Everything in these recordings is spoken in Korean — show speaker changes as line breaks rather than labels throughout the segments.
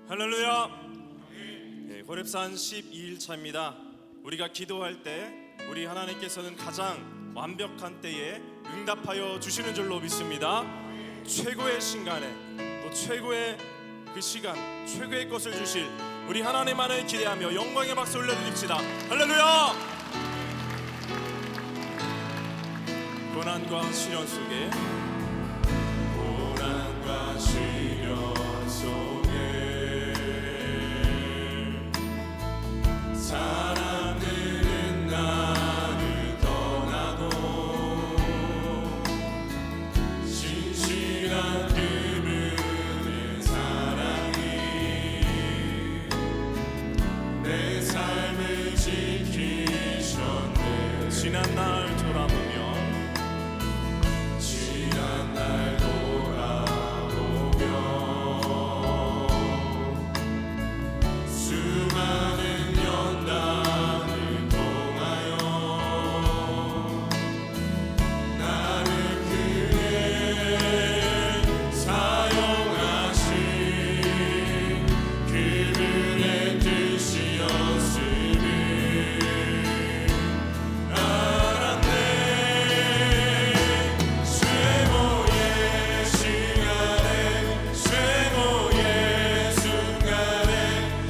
할렐루야. 호렙산 12일차입니다. 우리가 기도할 때 우리 하나님께서는 가장 완벽한 때에 응답하여 주시는 줄로 믿습니다. 최고의 순간에 또 최고의 그 시간, 최고의 것을 주실 우리 하나님만을 기대하며 영광의 박수 올려드립시다. 할렐루야. 고난과 시련 속에 고난과 시련 속에 사람들은 나를 떠나도 신실한 그분의 사랑이 내 삶을 지키셨네. 지난 날 돌아보며 지난 날 돌아보며 수많은 연단을 통하여 나를 크게 사용하신 그분의 뜻이었음을 알았네. 최고의 시간에 최고의 순간에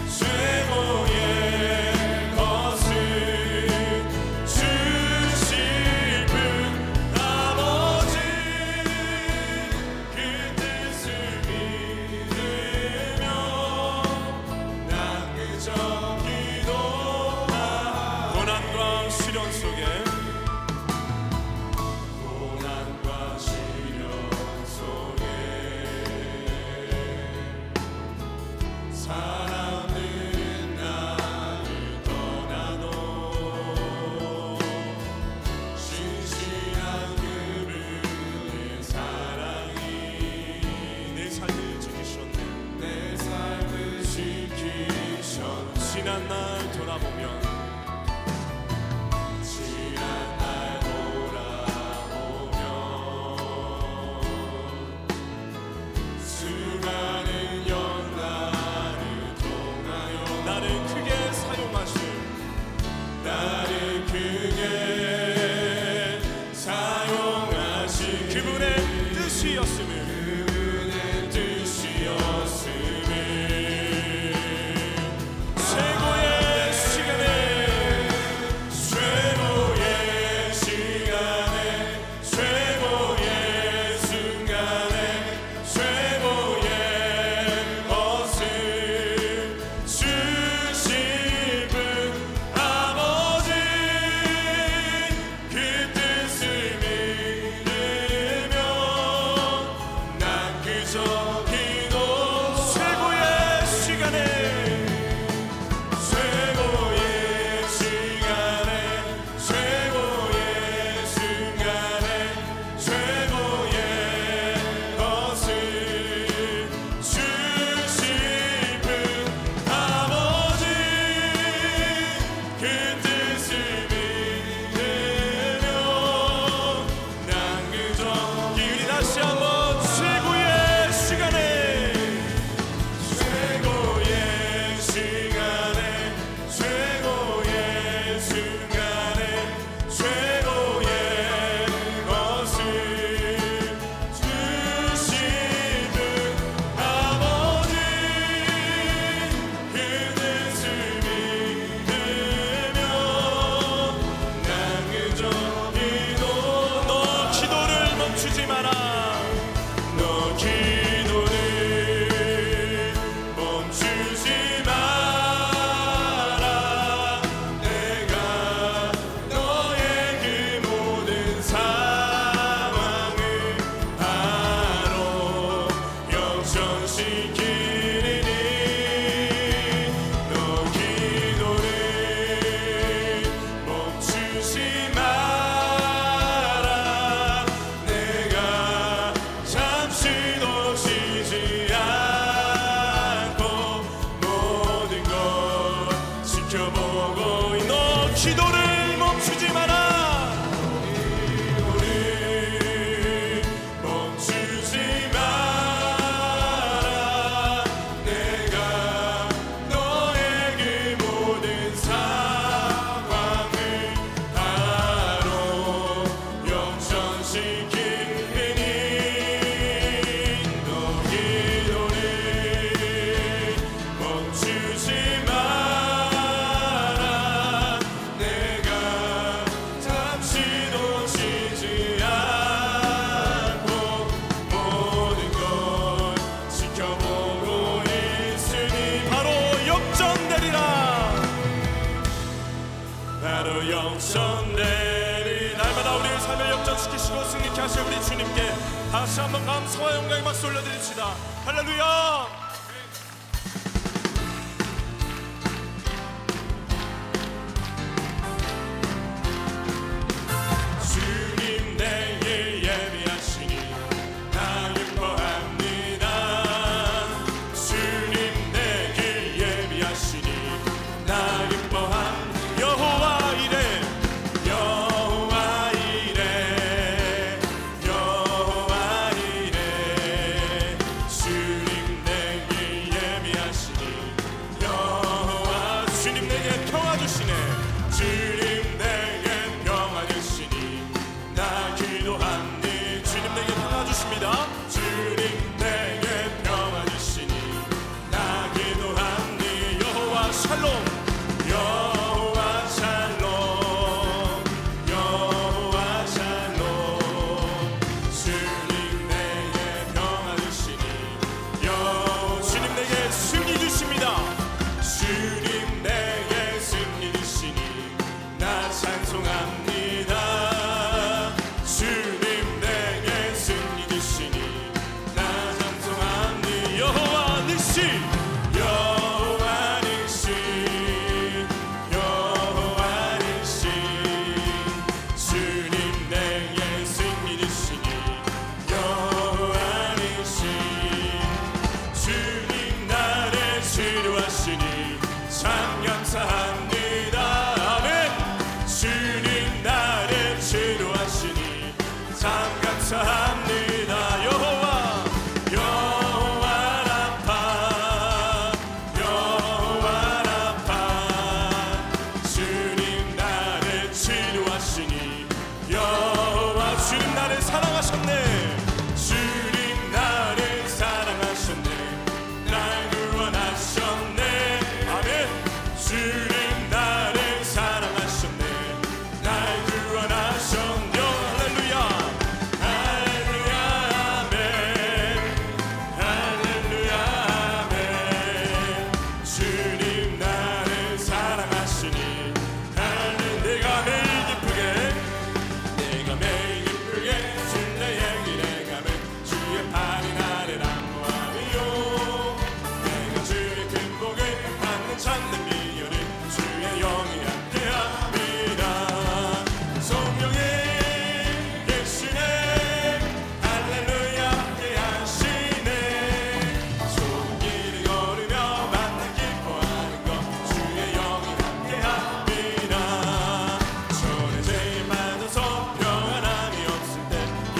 최고의 것을 주실 분 아버지 그 뜻을 믿으며 난 그저 기도하고 고난과 시련 속에 고난과 시련 속에 사람들은 나를 떠나도 신실한 그분의 사랑이 내 삶을 지키셨네. 내 삶을 지키셨네. 지난 날 돌아보면 지난 날 돌아보면 수많은 연단을 통하여 나를 크게 사용하신 나를 크게 사용하신 그분의 뜻이었음을 최고의 시간에 최고의 시간에 최고의 순간에 최고의 것을 주실 분 아버지 그 뜻을 믿으며 난 그저 기도 최고의 시간에 최고의 시간에 최고의 순간에 최고의 것을 주실 분 아버지 그 뜻을 믿으며 난 그저 우리 다시 한번 최고의 시간에 최고의 시간에 최고의 순간에 최고의 것을 주실 분 아버지 그 뜻을 믿으며 난 그저 기도 너 기도를 멈추지 마라. 너 기도를 멈추지 마라. 내가 너의 그 모든 상황을 바로 역전시키리니 너 기도를 멈추지 마라. 내가 잠시도 쉬지 않고 모든 걸 지켜보고 너 기도를 멈추지 마라. 기도를 멈추지 마라. 역전되리. 날마다 우리의 삶을 역전시키시고 승리케 하실 우리 주님께 다시 한번 감사와 영광의 박수 올려드립시다. 할렐루야. 주님 내일 예비하시니 나 기뻐합니다. 주님 내일 예비하시니 나 기뻐합니다. 여호와 이래 여호와 이래 여호와 이래 주님 내게 예비하시니 여호와 주님 내게 평화 주시네. 주님 내게 평화 주시니 나 기도합니. 주님 내게 평화 주십니다. 주님 내게 평화 주시니 나 기도합니. 여호와 샬롬 여호와 샬롬 여호와 샬롬 주님 내게 평화 주시니 주님 내게 승리 주십니다. 주님 내게 승리 주시니 나 찬송합니다. 주님 내게 승리 주시니 나 찬송합니다. 여호와 니시 여호와 니시 여호와 니시 주님 내게 승리 주시니 여호와 니시 주님 나를 치료하시니 참 감사합니다. 아멘. 주님 나를 치료하시니 참 감사합니다. 여호와 여호와 라파 여호와 라파 주님 나를 치료하시니 여호와 주님 나를 사랑하셨네. 주님 나를 사랑하셨네. 날 구원하셨네. 아멘. 주님 나를 사랑하셨네. 날 구원하셨네. 할렐루야 할렐루야 아멘 할렐루야 아멘. 주님 나를 사랑하시니 내가 매일 기쁘게 주의 얘기를 가면 주의 팔이 나를 안보하리요. 내가 주의 큰 복을 받는 참된 비결이 주의 영이 함께합니다. 성령이 계시네. 할렐루야 함께하시네. 좁은 길을 걸으며 만나 기뻐하는 것 주의 영이 함께합니다. 전에 죄에 빠져서 평안함이 없을 때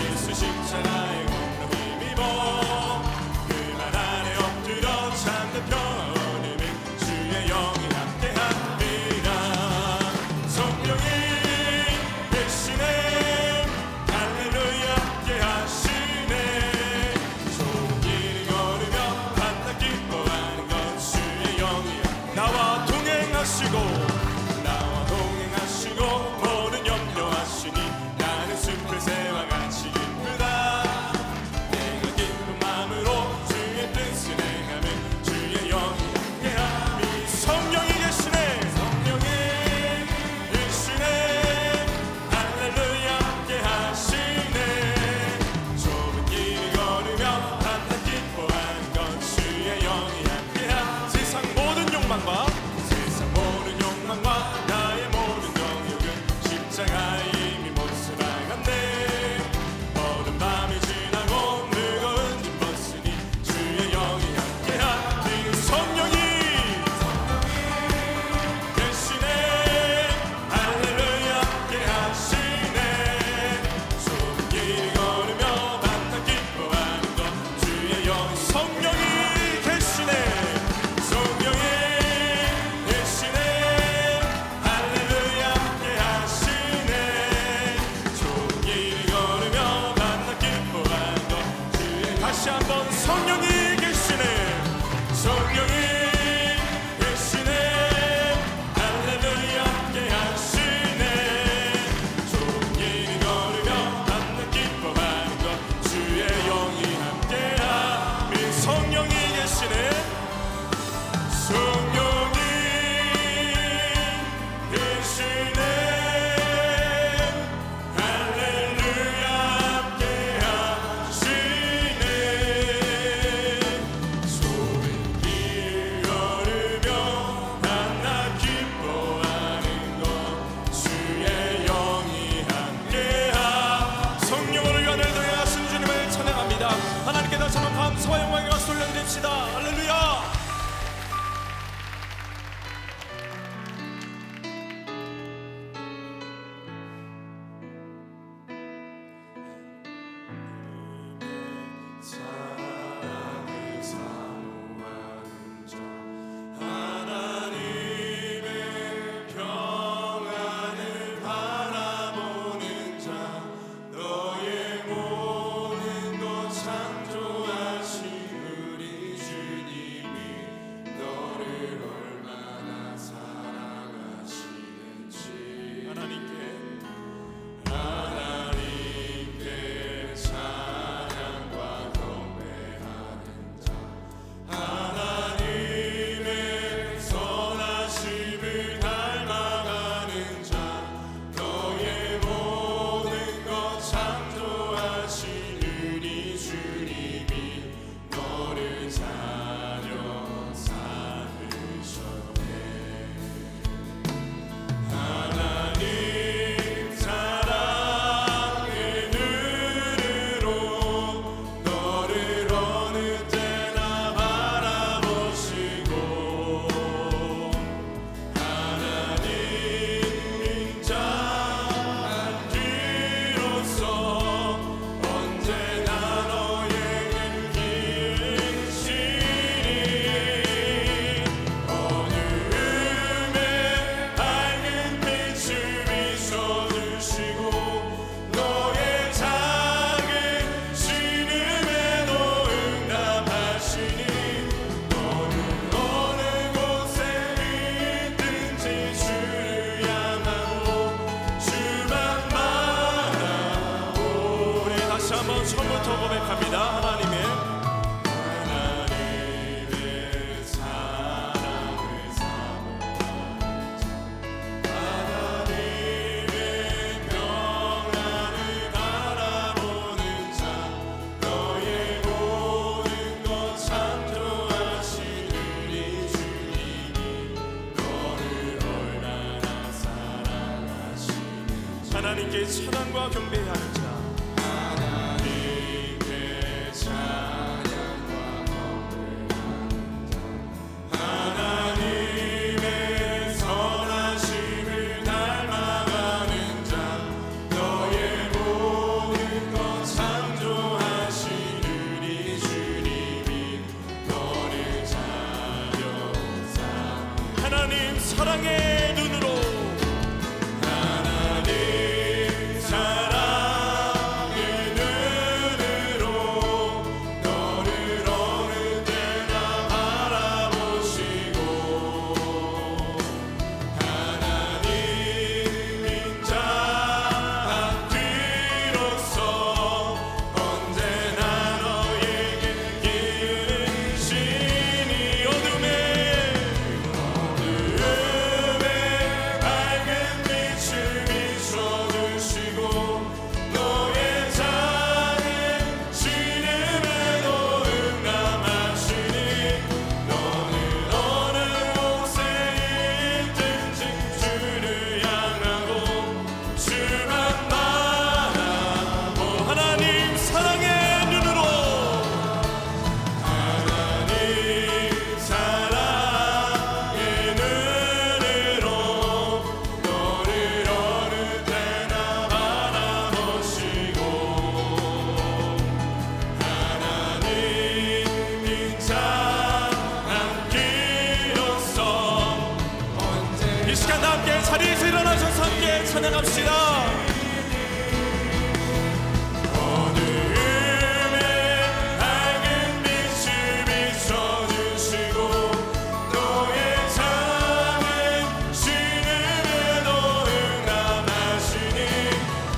예수 십자가의 공로 힘입어 그 말 아래 엎드려 참된 평화 얻음을 주의 영이 함께합니다. 성령이 계시네. 할렐루야 함께하시네. 좁은 길을 걸으며 만나 기뻐하는 것 주의 영이 나와 동행하시고 모든 염려하시니 나는 숲을 새와 같이 기쁘다. 내가 기쁜 마음으로 주의 뜻을 행하면 주의 영이 함께함이. 성령이 계시네. 성령이 계시네. 할렐루야 함께하시네. 좁은 길을 걸으며 만나 기뻐하는 것 주의 영이 함께함. 세상 모든 욕망과 나의 모든 정욕은 십자가에 이미 몫을 알았네. 모든 밤이 지나고 무거운 짐 벗으니 주의 영이 함께하니. 성령이 계시네. 할렐루야 함께하시네. 좁은 길을 걸으며 만나 기뻐하는 것 주의 영. 성령이 계시네. 성령이 계시네. 할렐루야 함께하시네. 좁은 길을 걸으며 만나 기뻐하는 것 주의. 다시 한번 성령이 계시네. 성령이 계시네. 할렐루야 함께하시네. 좁은 길을 걸으며 만나 기뻐하는 것 주의 영이 함께하니. 성령이 계시네. 성령이 계시네. 하나님께 찬양과 경배하는 자, 하나님께 찬양과 경배하는 자, 하나님의 선하심을 닮아가는 자, 너의 모든 것 창조하신 우리 주님이 너를 자녀사. 하나님 사랑의 눈으로, 하나님 사랑의 눈으로 너를 어느 때나 바라보시고, 하나님 인자한 뒤로서 언제나 너에게 기으시니 어둠에 밝은 빛을 비춰주시고, 너의 작은 신음에도 응답하시니, 너는 어느 곳에 있든지 주를 향하고 주만 바라보. 하나님 사랑의 눈으로, 하나님 사랑의 눈으로 너를 어느 때나 바라보시고, 하나님 인자한 길로서 이 시간 다 함께 자리에서 일어나셔서 함께 찬양합시다. 어두움에 밝은 빛을 비춰주시고, 너의 작은 신음에도 응답하시니,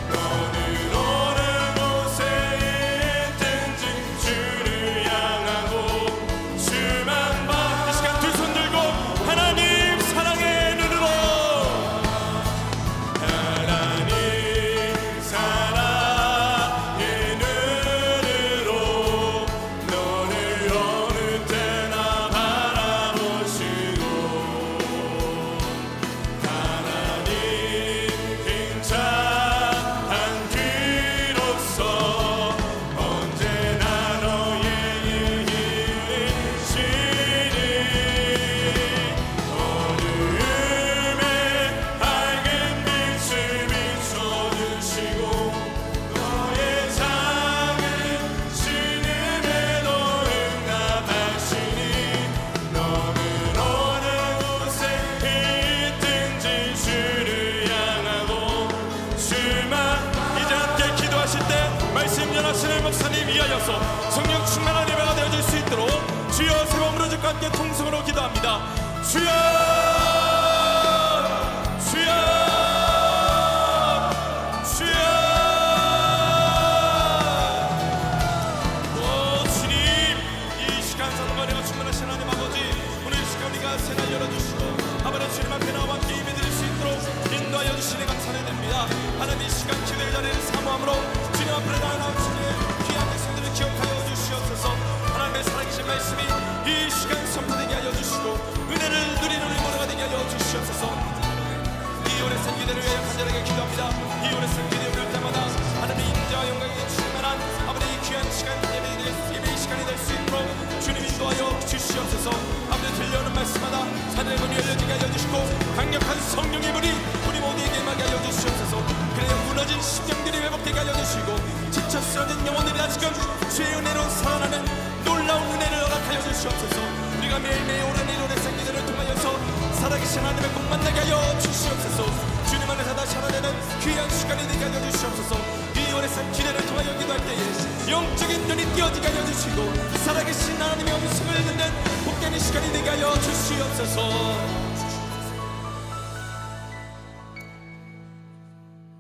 너는 어느 곳에 있든지 주를 향하고 주만 봐. 이 시간 두 손 들고 하나님 사랑의 눈으로, 하나님 사랑의 눈으로 너를 어느 때나 바라보시고, 하나님 인자한 귀로서 언제나 너의 일이시니, 어두움에 밝은 빛을 비춰주시고, 너의 작은 신음에도 응답하시니, 너는 어느 곳에 있든지 주를 향하고 주만. 이제 함께 기도하실 때 말씀 전하시는 목사님 위하여서 성령 충만한 예배가 되어질 수 있도록 주여 세 번 부르짖고 함께 통성으로 기도합니다. 주여, 주여, 주여. 오 주님, 이 시간 성령과 충만하신 하나님 아버지, 오늘 이 시간 우리가 새날 열어주시고 아버지 주님 앞에 나와 함께 예배드릴 수 있도록 인도하여 주시니 감사를 드립니다. 하나님 이 시간 기도의 자리를 사모함으로 주님 앞에 나아가 주님의 귀한 백성들을 기억하여 주시옵소서. 하나님의 살아계신 말씀이 이 시간 선포되게 하여 주시고, 은혜를 누리는 우리 모두가 되게 하여 주시옵소서. 이 오래산 기대를 위하여 간절하게 기도합니다. 이 오래산 기대를 올 때마다 하나님의 인자와 영광이 충만한 아버지 이 귀한 시간 예배의 시간이 될 수 있도록 주님 인도하여 주시옵소서. 아버지 들려오는 말씀마다 하늘의 문이 열려지게 하여 주시고, 강력한 성령의 불이 우리 모두에게 임하게 하여 주시옵소서. 그래야 무너진 심령들이 회복되게 하여 주시고, 지쳐 쓰러진 영혼들이 다시금 주의 은혜로 살아나는 놀라운 은혜를 허락하여 주시옵소서. 우리가 매일매일 오랜 이 오래산 기대를 통하여서 살아계신 하나님의 꼭 만나게 하여 주시옵소서. 주님 안에서 다시 살아내는 귀한 시간이 되게 하여 주시옵소서. 이 오래산 기대를 통하여 기도할 때에 영적인 눈이 띄어지게 하여 주시고, 살아계신 하나님의 음성을 듣는 복된 이 시간이 되게 하여 주시옵소서.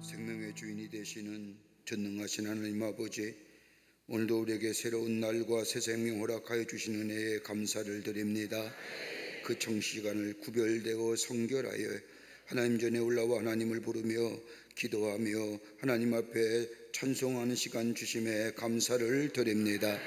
생명의 주인이 되시는 전능하신 하나님 아버지, 오늘도 우리에게 새로운 날과 새 생명 허락하여 주신 은혜에 감사를 드립니다. 그 청시간을 구별되어 성결하여 하나님 전에 올라와 하나님을 부르며 기도하며 하나님 앞에 찬송하는 시간 주심에 감사를 드립니다.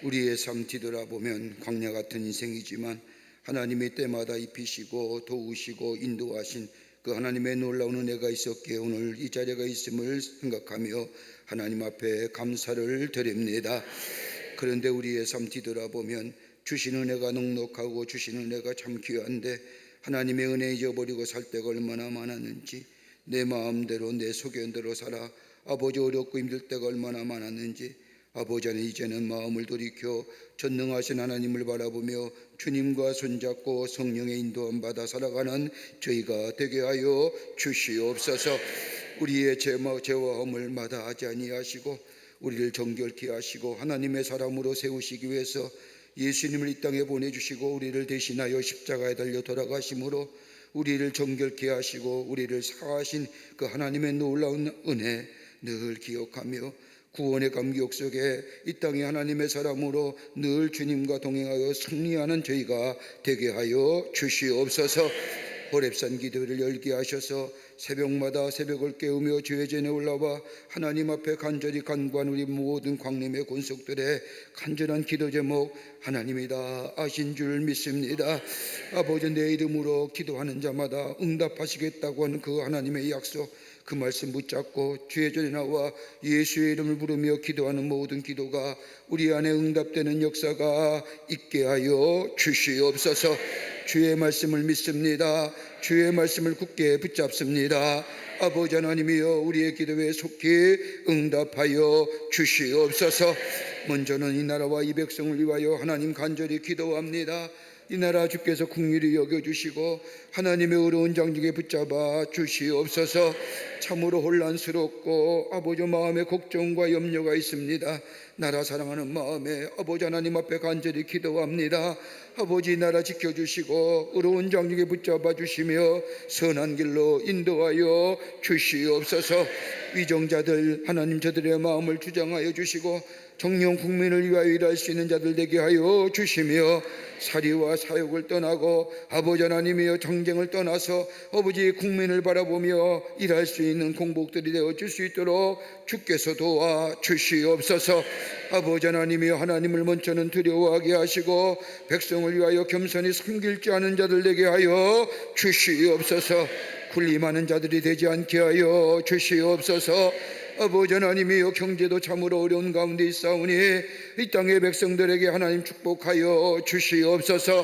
우리의 삶 뒤돌아보면 광야 같은 인생이지만 하나님이 때마다 입히시고 도우시고 인도하신 그 하나님의 놀라운 은혜가 있었기에 오늘 이 자리가 있음을 생각하며 하나님 앞에 감사를 드립니다. 그런데 우리의 삶 뒤돌아보면 주신 은혜가 넉넉하고 주신 은혜가 참 귀한데 하나님의 은혜 잊어버리고 살 때가 얼마나 많았는지, 내 마음대로 내 소견대로 살아 아버지 어렵고 힘들 때가 얼마나 많았는지, 아버지는 이제는 마음을 돌이켜 전능하신 하나님을 바라보며 주님과 손잡고 성령의 인도함 받아 살아가는 저희가 되게 하여 주시옵소서. 우리의 죄와 허물 마다하지 아니하시고 우리를 정결케 하시고 하나님의 사람으로 세우시기 위해서 예수님을 이 땅에 보내주시고 우리를 대신하여 십자가에 달려 돌아가심으로 우리를 정결케 하시고 우리를 사하신 그 하나님의 놀라운 은혜 늘 기억하며 구원의 감격 속에 이 땅에 하나님의 사람으로 늘 주님과 동행하여 승리하는 저희가 되게 하여 주시옵소서. 호렙산 기도를 열게 하셔서 새벽마다 새벽을 깨우며 주의 전에 올라와 하나님 앞에 간절히 간구한 우리 모든 광림의 권속들의 간절한 기도 제목 하나님이 다 아신 줄 믿습니다. 아버지, 내 이름으로 기도하는 자마다 응답하시겠다고 하는 그 하나님의 약속, 그 말씀 붙잡고 주의 전에 나와 예수의 이름을 부르며 기도하는 모든 기도가 우리 안에 응답되는 역사가 있게 하여 주시옵소서. 주의 말씀을 믿습니다. 주의 말씀을 굳게 붙잡습니다. 아버지 하나님이여, 우리의 기도에 속히 응답하여 주시옵소서. 먼저는 이 나라와 이 백성을 위하여 하나님 간절히 기도합니다. 이 나라 주께서 긍휼히 여겨주시고 하나님의 어려운 장직에 붙잡아 주시옵소서. 참으로 혼란스럽고 아버지 마음에 걱정과 염려가 있습니다. 나라 사랑하는 마음에 아버지 하나님 앞에 간절히 기도합니다. 아버지, 이 나라 지켜주시고 어려운 장직에 붙잡아 주시며 선한 길로 인도하여 주시옵소서. 위정자들 하나님 저들의 마음을 주장하여 주시고 정령 국민을 위하여 일할 수 있는 자들 되게 하여 주시며 사리와 사욕을 떠나고 아버지 하나님이여 정쟁을 떠나서 아버지 국민을 바라보며 일할 수 있는 공복들이 되어 줄 수 있도록 주께서 도와 주시옵소서. 아버지 하나님이여, 하나님을 먼저는 두려워하게 하시고 백성을 위하여 겸손히 섬길 줄 아는 자들 되게 하여 주시옵소서. 군림하는 자들이 되지 않게 하여 주시옵소서. 아버지 하나님이여, 경제도 참으로 어려운 가운데 있사오니 이 땅의 백성들에게 하나님 축복하여 주시옵소서.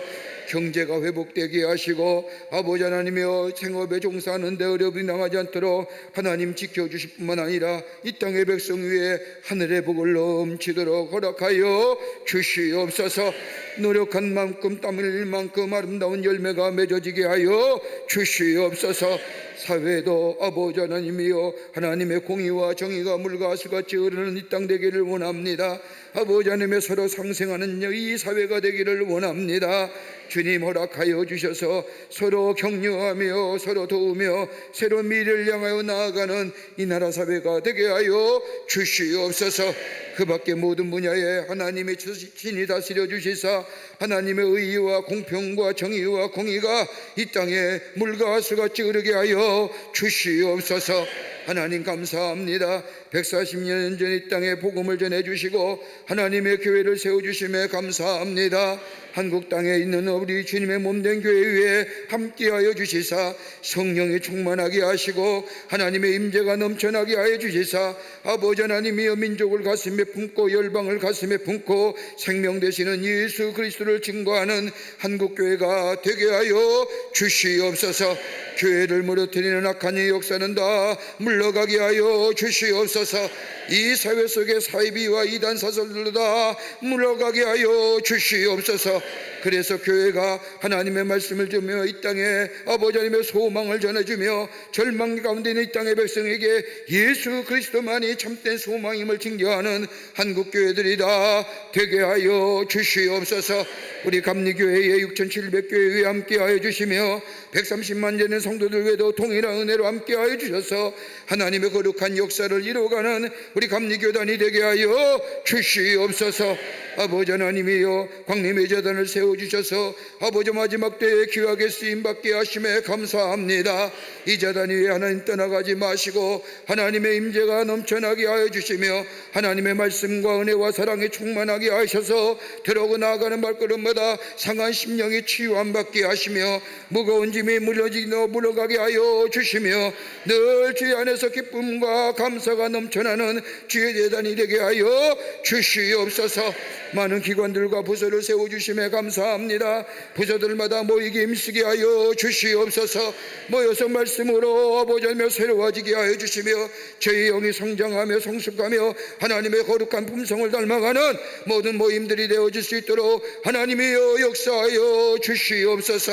경제가 회복되게 하시고 아버지 하나님이여, 생업에 종사하는 데 어려움이 당하지 않도록 하나님 지켜주실 뿐만 아니라 이 땅의 백성 위에 하늘의 복을 넘치도록 허락하여 주시옵소서. 노력한 만큼 땀 흘릴 만큼 아름다운 열매가 맺어지게 하여 주시옵소서. 사회도 아버지 하나님이여, 하나님의 공의와 정의가 물과 수같이 흐르는 이 땅 되기를 원합니다. 아버지 하나님의 서로 상생하는 이 사회가 되기를 원합니다. 주님 허락하여 주셔서 서로 격려하며 서로 도우며 새로운 미래를 향하여 나아가는 이 나라 사회가 되게 하여 주시옵소서. 그 밖에 모든 분야에 하나님의 친히 다스려 주시사 하나님의 의와 공평과 정의와 공의가 이 땅에 물과 수같이 흐르게 하여 주시옵소서. 하나님 감사합니다. 140년 전 이 땅에 복음을 전해주시고 하나님의 교회를 세워주심에 감사합니다. 한국 땅에 있는 우리 주님의 몸된 교회 위에 함께하여 주시사 성령이 충만하게 하시고 하나님의 임재가 넘쳐나게 하여 주시사 아버지 하나님이여, 민족을 가슴에 품고 열방을 가슴에 품고 생명 되시는 예수 그리스도를 증거하는 한국교회가 되게 하여 주시옵소서. 교회를 무너뜨리는 악한 이 역사는 다 물러가게 하여 주시옵소서. 이 사회 속의 사이비와 이단 사설들도 다 물러가게 하여 주시옵소서. 그래서 교회가 하나님의 말씀을 주며 이 땅에 아버지 하나님의 소망을 전해주며 절망 가운데 있는 이 땅의 백성에게 예수 그리스도만이 참된 소망임을 증거하는 한국교회들이다 되게 하여 주시옵소서. 우리 감리교회의 6,700교회에 함께하여 주시며 130만 되는 성도들 외에도 동일한 은혜로 함께하여 주셔서 하나님의 거룩한 역사를 이루어가는 우리 감리교단이 되게 하여 주시옵소서. 아버지 하나님이여, 광림의 재단을 세워주셔서 아버지 마지막 때에 귀하게 쓰임받게 하심에 감사합니다. 이 재단 위에 하나님 떠나가지 마시고 하나님의 임재가 넘쳐나게 하여 주시며 하나님의 말씀과 은혜와 사랑에 충만하게 하셔서 들어오고 나아가는 발걸음마다 상한 심령이 치유함 받게 하시며 무거운 짐이 물러가게 하여 주시며 늘 주의 안에서 기쁨과 감사가 넘쳐나는 주의 재단이 되게 하여 주시옵소서. 많은 기관들과 부서를 세워주심에 감사합니다. 부서들마다 모이게 힘쓰게 하여 주시옵소서. 모여서 말씀으로 아버지 하며 새로워지게 하여 주시며 저희 영이 성장하며 성숙하며 하나님의 거룩한 품성을 닮아가는 모든 모임들이 되어질 수 있도록 하나님이여 역사하여 주시옵소서.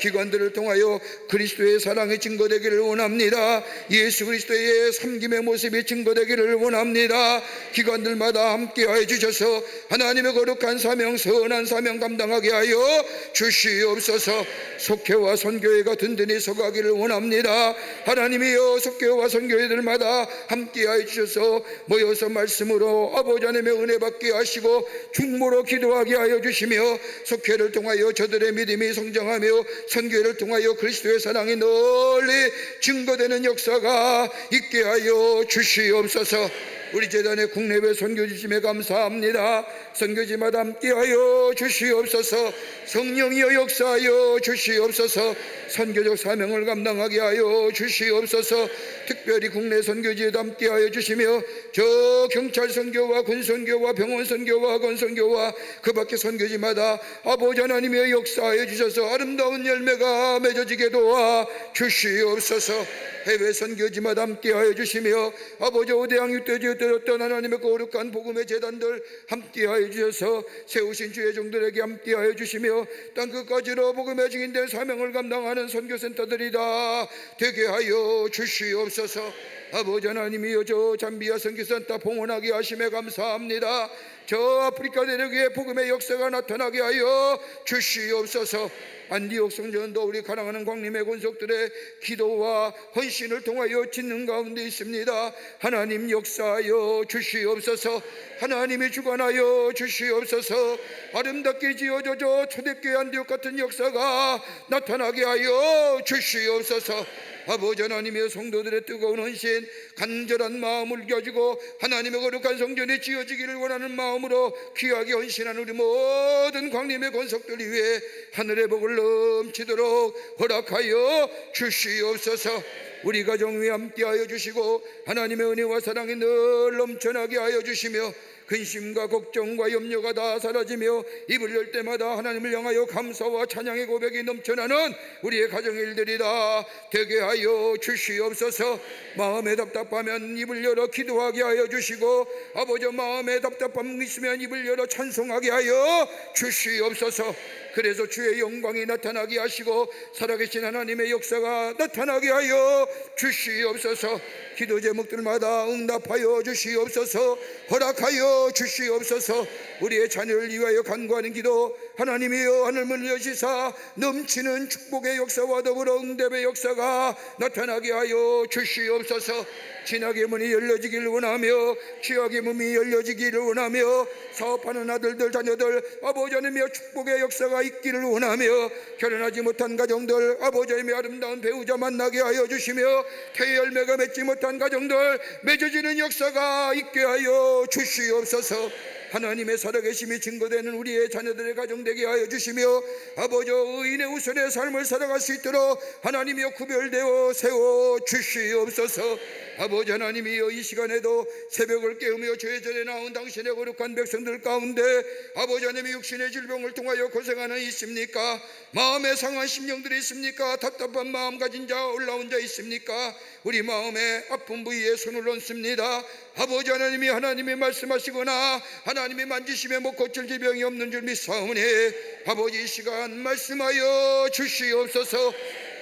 기관들을 통하여 그리스도의 사랑이 증거되기를 원합니다. 예수 그리스도의 섬김의 모습이 증거되기를 원합니다. 기관들마다 함께하여 주셔서 하나님의 거룩한 사명, 선한 사명 감당하게 하여 주시옵소서. 속회와 선교회가 든든히 서가기를 원합니다. 하나님이여, 속회와 선교회들마다 함께하여 주셔서 모여서 말씀으로 아버지 하나님의 은혜 받게 하시고 중보로 기도하게 하여 주시며 속회를 통하여 저들의 믿음이 성장하며 선교회를 통하여 그리스도의 사랑이 널리 증거되는 역사가 있게 하여 주시옵소서. 우리 재단의 국내외 선교 주심에 감사합니다. 선교지마다 함께하여 주시옵소서. 성령이여 역사하여 주시옵소서. 선교적 사명을 감당하게 하여 주시옵소서. 특별히 국내 선교지에도 함께하여 주시며 저 경찰 선교와 군 선교와 병원 선교와 학원 선교와 그 밖의 선교지마다 아버지 하나님의 역사하여 주셔서 아름다운 열매가 맺어지게 도와 주시옵소서. 해외 선교지마다 함께하여 주시며 아버지 오대양 유대지에 들었던 하나님의 거룩한 복음의 재단들 함께하여 주셔서 세우신 주의 종들에게 함께하여 주시며 땅 끝까지로 복음의 증인된 사명을 감당하는 선교센터들이 다 되게 하여 주시옵소서. 아버지 하나님이여, 저 잠비아 선교센터 봉헌하게 하심에 감사합니다. 저 아프리카 대륙에 복음의 역사가 나타나게 하여 주시옵소서. 안디옥 성전도 우리 가랑하는 광림의 권속들의 기도와 헌신을 통하여 짓는 가운데 있습니다. 하나님 역사하여 주시옵소서. 하나님이 주관하여 주시옵소서. 아름답게 지어져 저 초대교회 안디옥 같은 역사가 나타나게 하여 주시옵소서. 아버지 하나님의 성도들의 뜨거운 헌신, 간절한 마음을 가지고 하나님의 거룩한 성전이 지어지기를 원하는 마음으로 귀하게 헌신한 우리 모든 광림의 권속들 위해 하늘의 복을 넘치도록 허락하여 주시옵소서. 우리 가정 위에 함께하여 주시고 하나님의 은혜와 사랑이 늘 넘쳐나게 하여 주시며 근심과 걱정과 염려가 다 사라지며 입을 열 때마다 하나님을 향하여 감사와 찬양의 고백이 넘쳐나는 우리의 가정의 일들이 다 되게 하여 주시옵소서. 마음에 답답하면 입을 열어 기도하게 하여 주시고 아버지 마음에 답답함이 있으면 입을 열어 찬송하게 하여 주시옵소서. 그래서 주의 영광이 나타나게 하시고 살아계신 하나님의 역사가 나타나게 하여 주시옵소서. 기도 제목들마다 응답하여 주시옵소서. 허락하여 주시옵소서. 우리의 자녀를 위하여 간구하는 기도 하나님이여, 하늘문을 여시사 넘치는 축복의 역사와 더불어 응답의 역사가 나타나게 하여 주시옵소서. 진학의 문이 열려지기를 원하며 취학의 문이 열려지기를 원하며 사업하는 아들들 자녀들 아버지 하나님의 축복의 역사가 있기를 원하며 결혼하지 못한 가정들 아버지 하나님의 아름다운 배우자 만나게 하여 주시며 태의 열매가 맺지 못한 가정들 맺어지는 역사가 있게 하여 주시옵소서. 하나님의 살아계심이 증거되는 우리의 자녀들의 가정 되게 하여 주시며 아버지 의인의 우선의 삶을 살아갈 수 있도록 하나님이여 구별되어 세워 주시옵소서. 아버지 하나님이여, 이 시간에도 새벽을 깨우며 주의 전에 나온 당신의 거룩한 백성들 가운데 아버지 하나님의 육신의 질병을 통하여 고생하는 있습니까? 마음에 상한 심령들이 있습니까? 답답한 마음 가진 자, 올라온 자 있습니까? 우리 마음의 아픈 부위에 손을 얹습니다. 아버지 하나님이 말씀하시거나 하나님이 만지심에 못 고칠 질병이 없는 줄 믿사오니 아버지 이 시간 말씀하여 주시옵소서.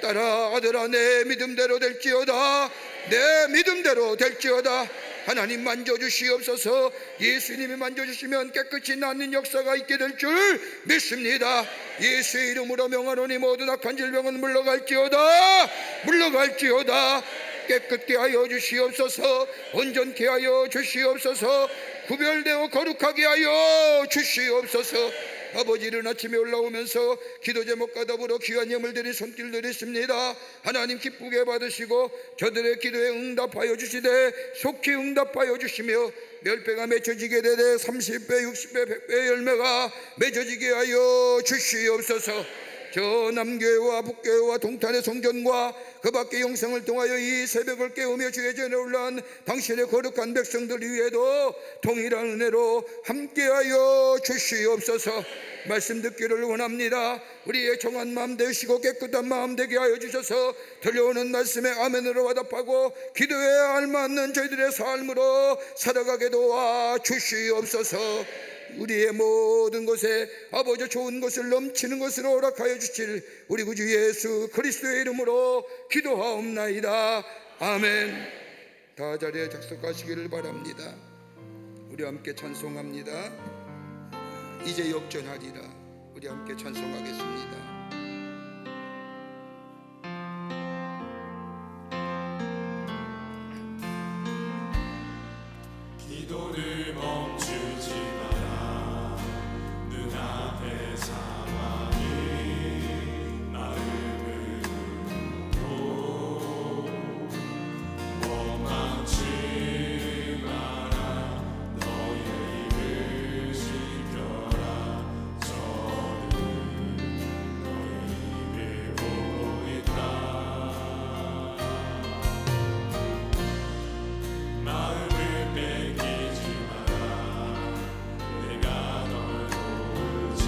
딸아, 아들아, 내 믿음대로 될지어다. 내 믿음대로 될지어다. 하나님 만져주시옵소서. 예수님이 만져주시면 깨끗이 낫는 역사가 있게 될 줄 믿습니다. 예수의 이름으로 명하노니 모든 악한 질병은 물러갈지어다. 물러갈지어다. 깨끗게 하여 주시옵소서. 온전케 하여 주시옵소서. 구별되어 거룩하게 하여 주시옵소서. 아버지, 이른 아침에 올라오면서 기도 제목과 더불어 귀한 예물 드린 손길 드렸습니다. 하나님 기쁘게 받으시고 저들의 기도에 응답하여 주시되 속히 응답하여 주시며 멸배가 맺혀지게 되되 30배 60배 100배 열매가 맺어지게 하여 주시옵소서. 저 남교회와 북교회와 동탄의 성전과 그 밖의 영성을 통하여 이 새벽을 깨우며 주의 전에 올라온 당신의 거룩한 백성들 위에도 동일한 은혜로 함께하여 주시옵소서. 말씀 듣기를 원합니다. 우리의 정한 마음 되시고 깨끗한 마음 되게 하여 주셔서 들려오는 말씀에 아멘으로 화답하고 기도에 알맞는 저희들의 삶으로 살아가게 도와 주시옵소서. 우리의 모든 것에 아버지 좋은 것을 넘치는 것으로 허락하여 주실 우리 구주 예수 그리스도의 이름으로 기도하옵나이다. 아멘. 다 자리에 작석하시기를 바랍니다. 우리 함께 찬송합니다. 이제 역전하리라. 우리 함께 찬송하겠습니다.
기도를 멈추지 마라. 눈앞의 상황이 마음을 울고 원망치 마라. 너의 입을 지켜라. 저는 너의 입을 보고 있다. 마음을 뺏기지 마라. 내가 널 도우지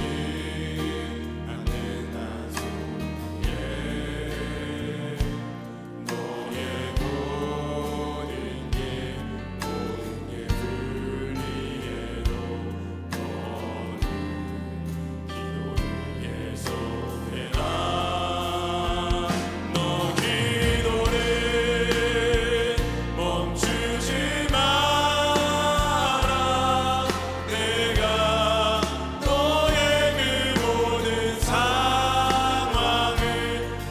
않는 한순간에 너의 모든 게 불리해도 너는 기도를 계속해라. 너 기도를 멈추지 마라. 내가 너의 그 모든 상황을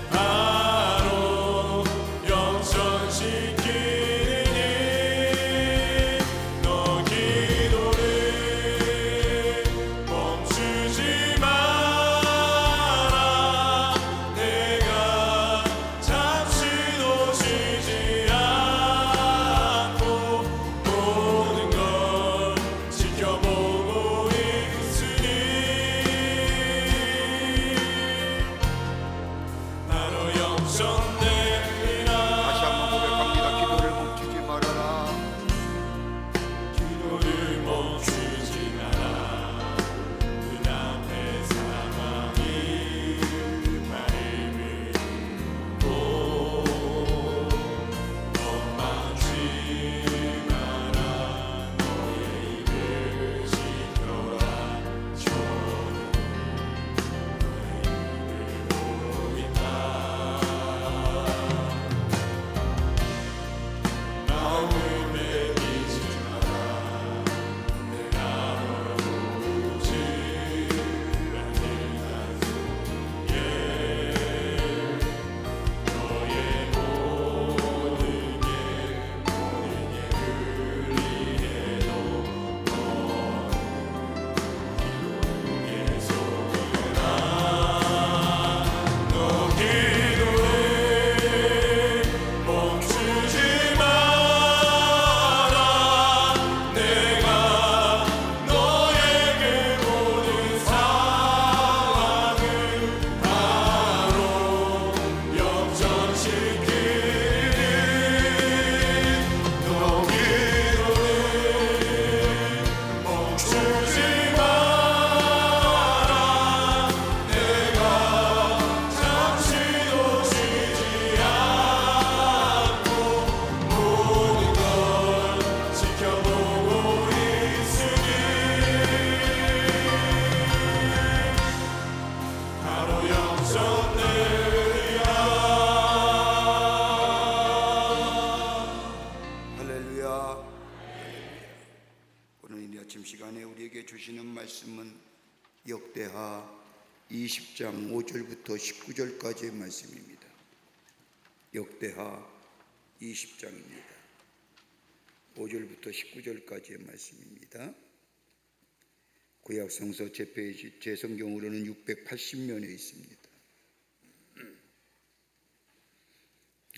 바로 역전시키니 너 기도를 멈추지 마라. 내가 잠시도 쉬지 않고 모든 걸 지켜보고 있으니 나로 역전되리라.
다시 한번 고백합니다. 기도를 멈추지 말아라.
기도를 멈추지 마라. 눈앞의 상황이 마음을 울고 원망치 마라. 너의 입을 지켜라. 저는 너의 입을 보고 있다. 마음을 뺏기지 마라. 내가 널 도우지 않는 한순간에 너의 모든 게 불리해도 너는 계속해라. 너 기도를 멈추지 마라. 내가 너의 그 모든 상황을 바로 역전시키니 너 기도를 멈추지 마라. 내가 잠시도 쉬지 않고 모든 걸 지켜보고 있으니 바로 역전되리라.
할렐루야. 오늘 이 아침 시간에 우리에게 주시는 말씀은 역대하 20장 5절부터 19절까지의 말씀입니다. 역대하 20장입니다. 5절부터 19절까지의 말씀입니다. 구약 성서 제 페이지, 제 성경으로는 680면에 있습니다.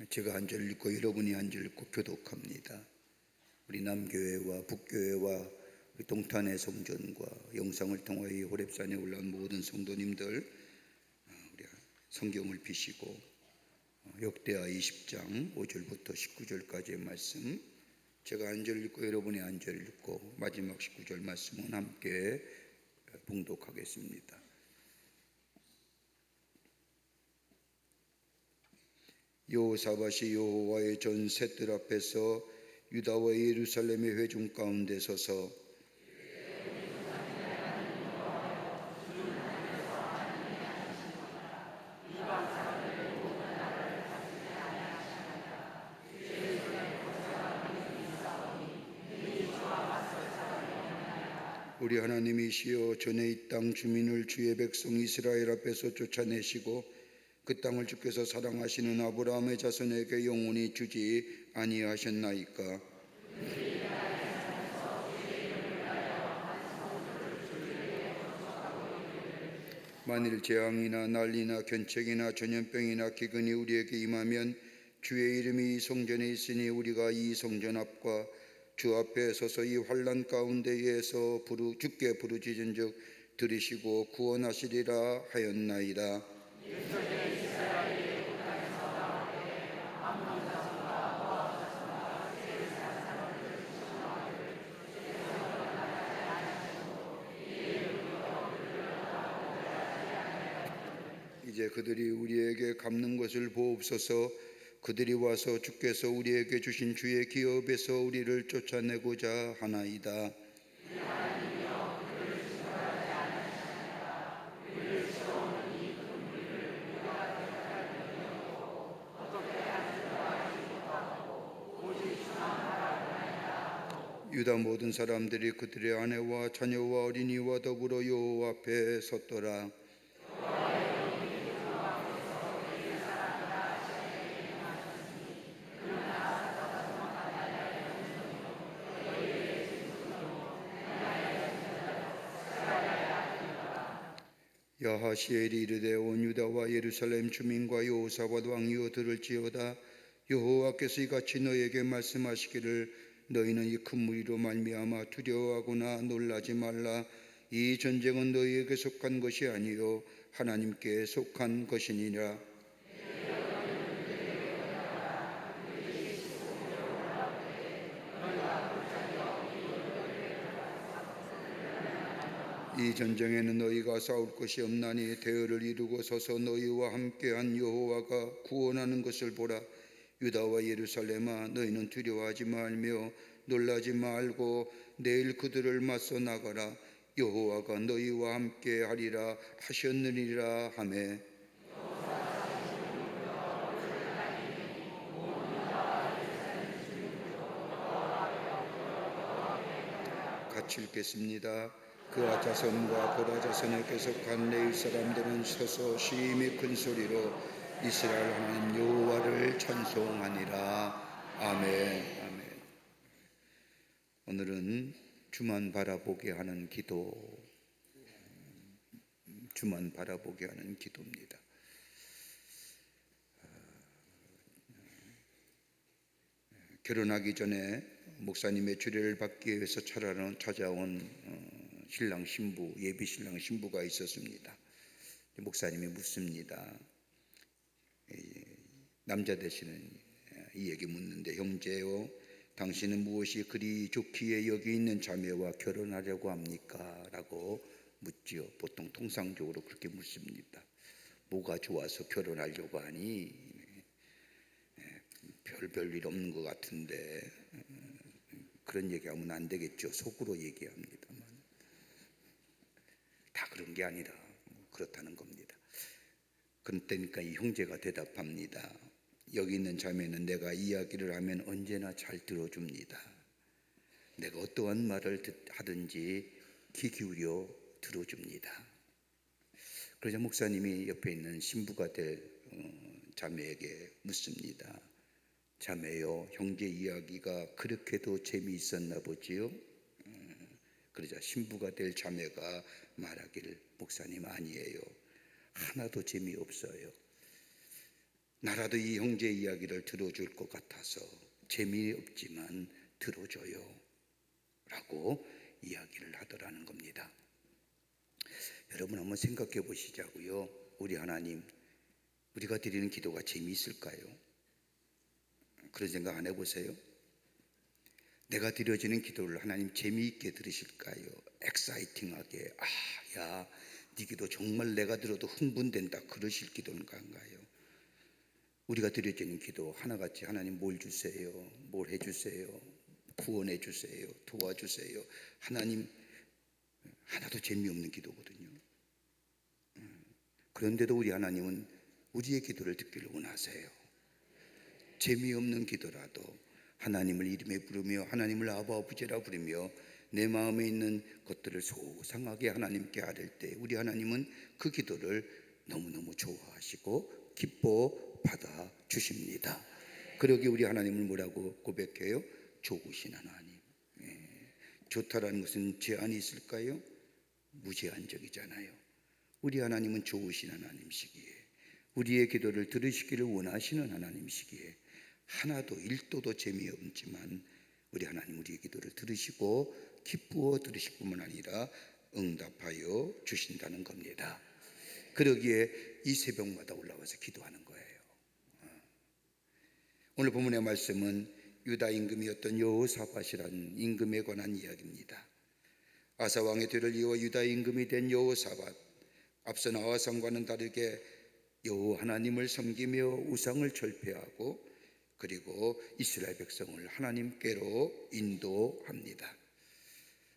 제가 한 절 읽고 여러분이 한 절 읽고 교독합니다. 우리 남교회와 북교회와 우리 동탄의 성전과 영상을 통하여 이 호렙산에 올라온 모든 성도님들, 우리 성경을 비시고 역대하 20장 5절부터 19절까지의 말씀, 제가 한 절 읽고 여러분이 한 절 읽고 마지막 19절 말씀은 함께 봉독하겠습니다. 여호사밧이 여호와의 전 셋들 앞에서 유다와 예루살렘의 회중 가운데 서서 우리 하나님이시여, 전에 이 땅 주민을 주의 백성 이스라엘 앞에서 쫓아내시고 그 땅을 주께서 사랑하시는 아브라함의 자손에게 영원히 주지 아니하셨나이까. 만일 재앙이나 난리나 견책이나 전염병이나 기근이 우리에게 임하면 주의 이름이 이 성전에 있으니 우리가 이 성전 앞과 주 앞에 서서 이 환난 가운데에서 주께 부르짖은즉 들으시고 구원하시리라 하였나이다. 이제 그들이 우리에게 갚는 것을 보옵소서. 그들이 와서 주께서 우리에게 주신 주의 기업에서 우리를 쫓아내고자 하나이다. 유다 모든 사람들이 그들의 아내와 자녀와 어린이와 더불어 여호와 앞에 섰더라. 야하시엘이 이르되 온 유다와 예루살렘 주민과 여호사밧 왕이여 들을지어다. 여호와께서 이같이 너에게 말씀하시기를 너희는 이 큰 무리로 말미암아 두려워하거나 놀라지 말라. 이 전쟁은 너희에게 속한 것이 아니요 하나님께 속한 것이니라. 이 전쟁에는 너희가 싸울 것이 없나니 대열을 이루고 서서 너희와 함께한 여호와가 구원하는 것을 보라. 유다와 예루살렘아, 너희는 두려워하지 말며 놀라지 말고 내일 그들을 맞서 나가라. 여호와가 너희와 함께하리라 하셨느니라 하매. 같이 읽겠습니다. 그와 자손과 고라 자손에게 속한 레위 사람들은 서서 심히 큰 소리로 이스라엘 하나님 여호와를 찬송하니라. 아멘. 아멘. 오늘은 주만 바라보게 하는 기도, 주만 바라보게 하는 기도입니다. 결혼하기 전에 목사님의 주례를 받기 위해서 찾아온 신랑 신부, 예비 신랑 신부가 있었습니다. 목사님이 묻습니다. 남자 되시는 이에게 묻는데, 형제요, 당신은 무엇이 그리 좋기에 여기 있는 자매와 결혼하려고 합니까? 라고 묻지요. 보통 통상적으로 그렇게 묻습니다. 뭐가 좋아서 결혼하려고 하니? 별일 없는 것 같은데. 그런 얘기하면 안 되겠죠. 속으로 얘기합니다만 다 그런 게 아니라 그렇다는 겁니다. 그러니까 이 형제가 대답합니다. 여기 있는 자매는 내가 이야기를 하면 언제나 잘 들어줍니다. 내가 어떠한 말을 하든지 귀 기울여 들어줍니다. 그러자 목사님이 옆에 있는 신부가 될 자매에게 묻습니다. 자매요, 형제 이야기가 그렇게도 재미있었나 보지요. 그러자 신부가 될 자매가 말하기를, 목사님 아니에요, 하나도 재미없어요. 나라도 이 형제 이야기를 들어줄 것 같아서 재미없지만 들어줘요 라고 이야기를 하더라는 겁니다. 여러분 한번 생각해 보시자고요. 우리 하나님, 우리가 드리는 기도가 재미있을까요? 그런 생각 안 해보세요? 내가 드려지는 기도를 하나님 재미있게 들으실까요? 엑사이팅하게, 야, 네 기도 정말 내가 들어도 흥분된다, 그러실 기도인가요? 우리가 드려지는 기도 하나같이, 하나님 뭘 주세요, 뭘 해주세요, 구원해 주세요, 도와주세요, 하나님, 하나도 재미없는 기도거든요. 그런데도 우리 하나님은 우리의 기도를 듣기를 원하세요. 재미없는 기도라도 하나님을 이름에 부르며 하나님을 아바 아버지라 부르며 내 마음에 있는 것들을 소상하게 하나님께 아뢰 때 우리 하나님은 그 기도를 너무너무 좋아하시고 기뻐 받아 주십니다. 그러기 우리 하나님을 뭐라고 고백해요? 좋으신 하나님. 좋다라는 것은 제한이 있을까요? 무제한적이잖아요. 우리 하나님은 좋으신 하나님이시기에, 우리의 기도를 들으시기를 원하시는 하나님이시기에 하나도 1도도 재미없지만 우리 하나님 우리의 기도를 들으시고 기쁘어 들으실 뿐만 아니라 응답하여 주신다는 겁니다. 그러기에 이 새벽마다 올라와서 기도하는 거예요. 오늘 본문의 말씀은 유다 임금이었던 여호사밧이라는 임금에 관한 이야기입니다. 아사 왕의 뒤를 이어 유다 임금이 된 여호사밧, 앞선 아하상과는 다르게 여호와 하나님을 섬기며 우상을 철폐하고 그리고 이스라엘 백성을 하나님께로 인도합니다.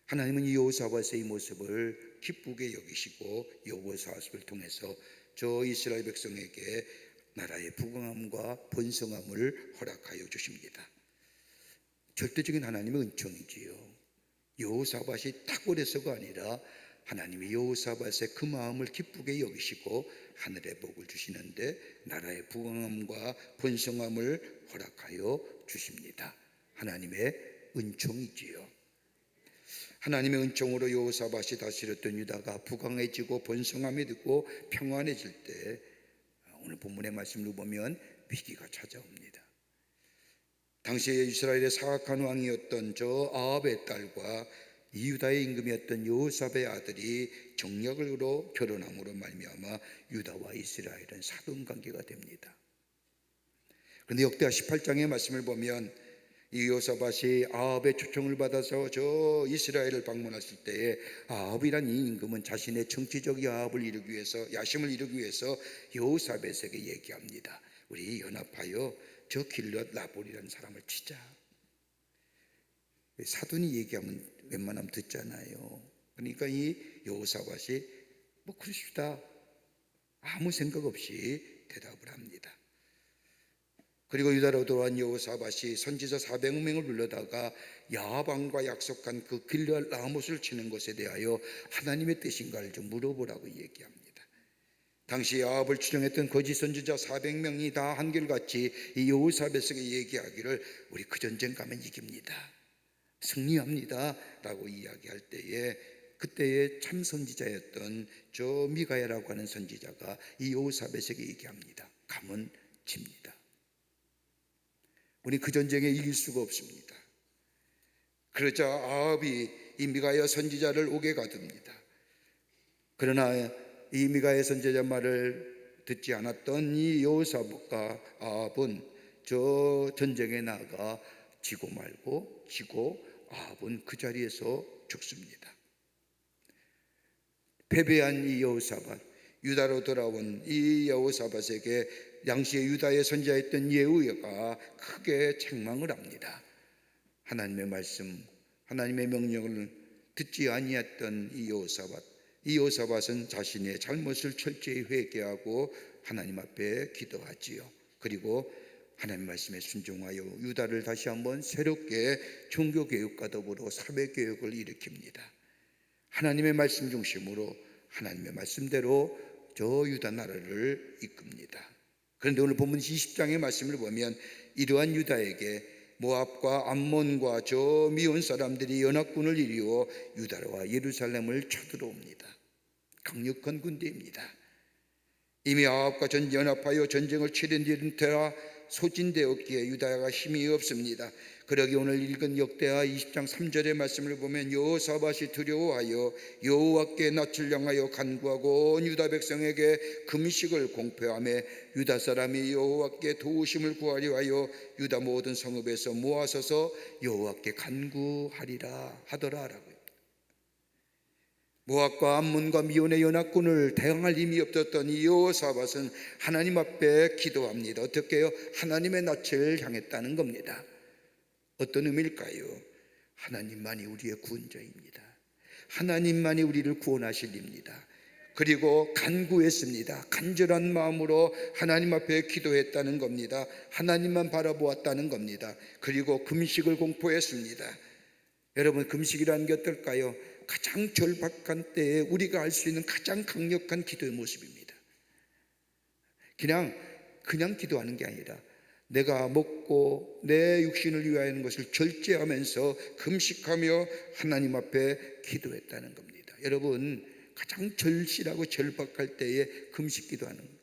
하나님은 이 여호사밧의 이 모습을 기쁘게 여기시고 여호사밧을 통해서 저 이스라엘 백성에게 나라의 부강함과 번성함을 허락하여 주십니다. 절대적인 하나님의 은총이지요. 여호사밧이 탁월해서가 아니라 하나님이 여호사밧의 그 마음을 기쁘게 여기시고 하늘의 복을 주시는데 나라의 부강함과 번성함을 허락하여 주십니다. 하나님의 은총이지요. 하나님의 은총으로 여호사밧이 다스렸던 유다가 부강해지고 번성함이 되고 평안해질 때 오늘 본문의 말씀을 보면 위기가 찾아옵니다. 당시에 이스라엘의 사악한 왕이었던 저 아합의 딸과 이 유다의 임금이었던 여호사밧의 아들이 정략으로 결혼함으로 말미암아 유다와 이스라엘은 사돈 관계가 됩니다. 그런데 역대하 18장의 말씀을 보면 이 여호사밧이 아합의 초청을 받아서 저 이스라엘을 방문했을 때에 아합이란 이 임금은 자신의 정치적 야합을 이루기 위해서, 야심을 이루기 위해서 여호사밧에게 얘기합니다. 우리 연합하여 저 길앗 나볼이라는 사람을 치자. 사돈이 얘기하면 웬만하면 듣잖아요. 그러니까 이 여호사밧이 뭐 그러시다 아무 생각 없이 대답을 합니다. 그리고 유다로 돌아온 여호사밧이 선지자 400명을 불러다가 야합왕과 약속한 그 길앗 라못을 치는 것에 대하여 하나님의 뜻인가를 좀 물어보라고 얘기합니다. 당시 야합을 추종했던 거짓 선지자 400명이 다 한결같이 이 여호사밧에게 얘기하기를 우리 그 전쟁 가면 이깁니다, 승리합니다 라고 이야기할 때에 그때의 참 선지자였던 저 미가야라고 하는 선지자가 이 여호사밧에게 얘기합니다. 가면 집니다. 우리 그 전쟁에 이길 수가 없습니다. 그러자 아합이 이 미가야 선지자를 옥에 가둡니다. 그러나 이 미가야 선지자 말을 듣지 않았던 이 여호사밧과 아합은 저 전쟁에 나가 지고 말고 지고 아합은 그 자리에서 죽습니다. 패배한 이 여호사밧, 유다로 돌아온 이 여호사밧에게 당시에 유다의 선지자였던 예후야가 크게 책망을 합니다. 하나님의 말씀, 하나님의 명령을 듣지 아니했던 이 여호사밧은 자신의 잘못을 철저히 회개하고 하나님 앞에 기도하지요. 그리고 하나님 말씀에 순종하여 유다를 다시 한번 새롭게 종교개혁과 더불어 사회개혁을 일으킵니다. 하나님의 말씀 중심으로 하나님의 말씀대로 저 유다 나라를 이끕니다. 그런데 오늘 본문 20장의 말씀을 보면 이러한 유다에게 모압과 암몬과 저 미온 사람들이 연합군을 이루어 유다와 예루살렘을 쳐들어옵니다. 강력한 군대입니다. 이미 아합과 연합하여 전쟁을 치른 뒤라 소진되었기에 유다가 힘이 없습니다. 그러기 오늘 읽은 역대하 20장 3절의 말씀을 보면 여호사밧이 두려워하여 여호와께 낯을 향하여 간구하고 온 유다 백성에게 금식을 공표하며 유다 사람이 여호와께 도우심을 구하려 하여 유다 모든 성읍에서 모아서서 여호와께 간구하리라 하더라라고요. 모압과 암몬과 미온의 연합군을 대항할 힘이 없었던 이 여호사밧은 하나님 앞에 기도합니다. 어떻게 해요? 하나님의 낯을 향했다는 겁니다. 어떤 의미일까요? 하나님만이 우리의 구원자입니다. 하나님만이 우리를 구원하실입니다. 그리고 간구했습니다. 간절한 마음으로 하나님 앞에 기도했다는 겁니다. 하나님만 바라보았다는 겁니다. 그리고 금식을 공포했습니다. 여러분, 금식이라는 게 어떨까요? 가장 절박한 때에 우리가 할 수 있는 가장 강력한 기도의 모습입니다. 그냥 기도하는 게 아니라 내가 먹고 내 육신을 위하여 것을 절제하면서 금식하며 하나님 앞에 기도했다는 겁니다. 여러분, 가장 절실하고 절박할 때에 금식 기도하는 겁니다.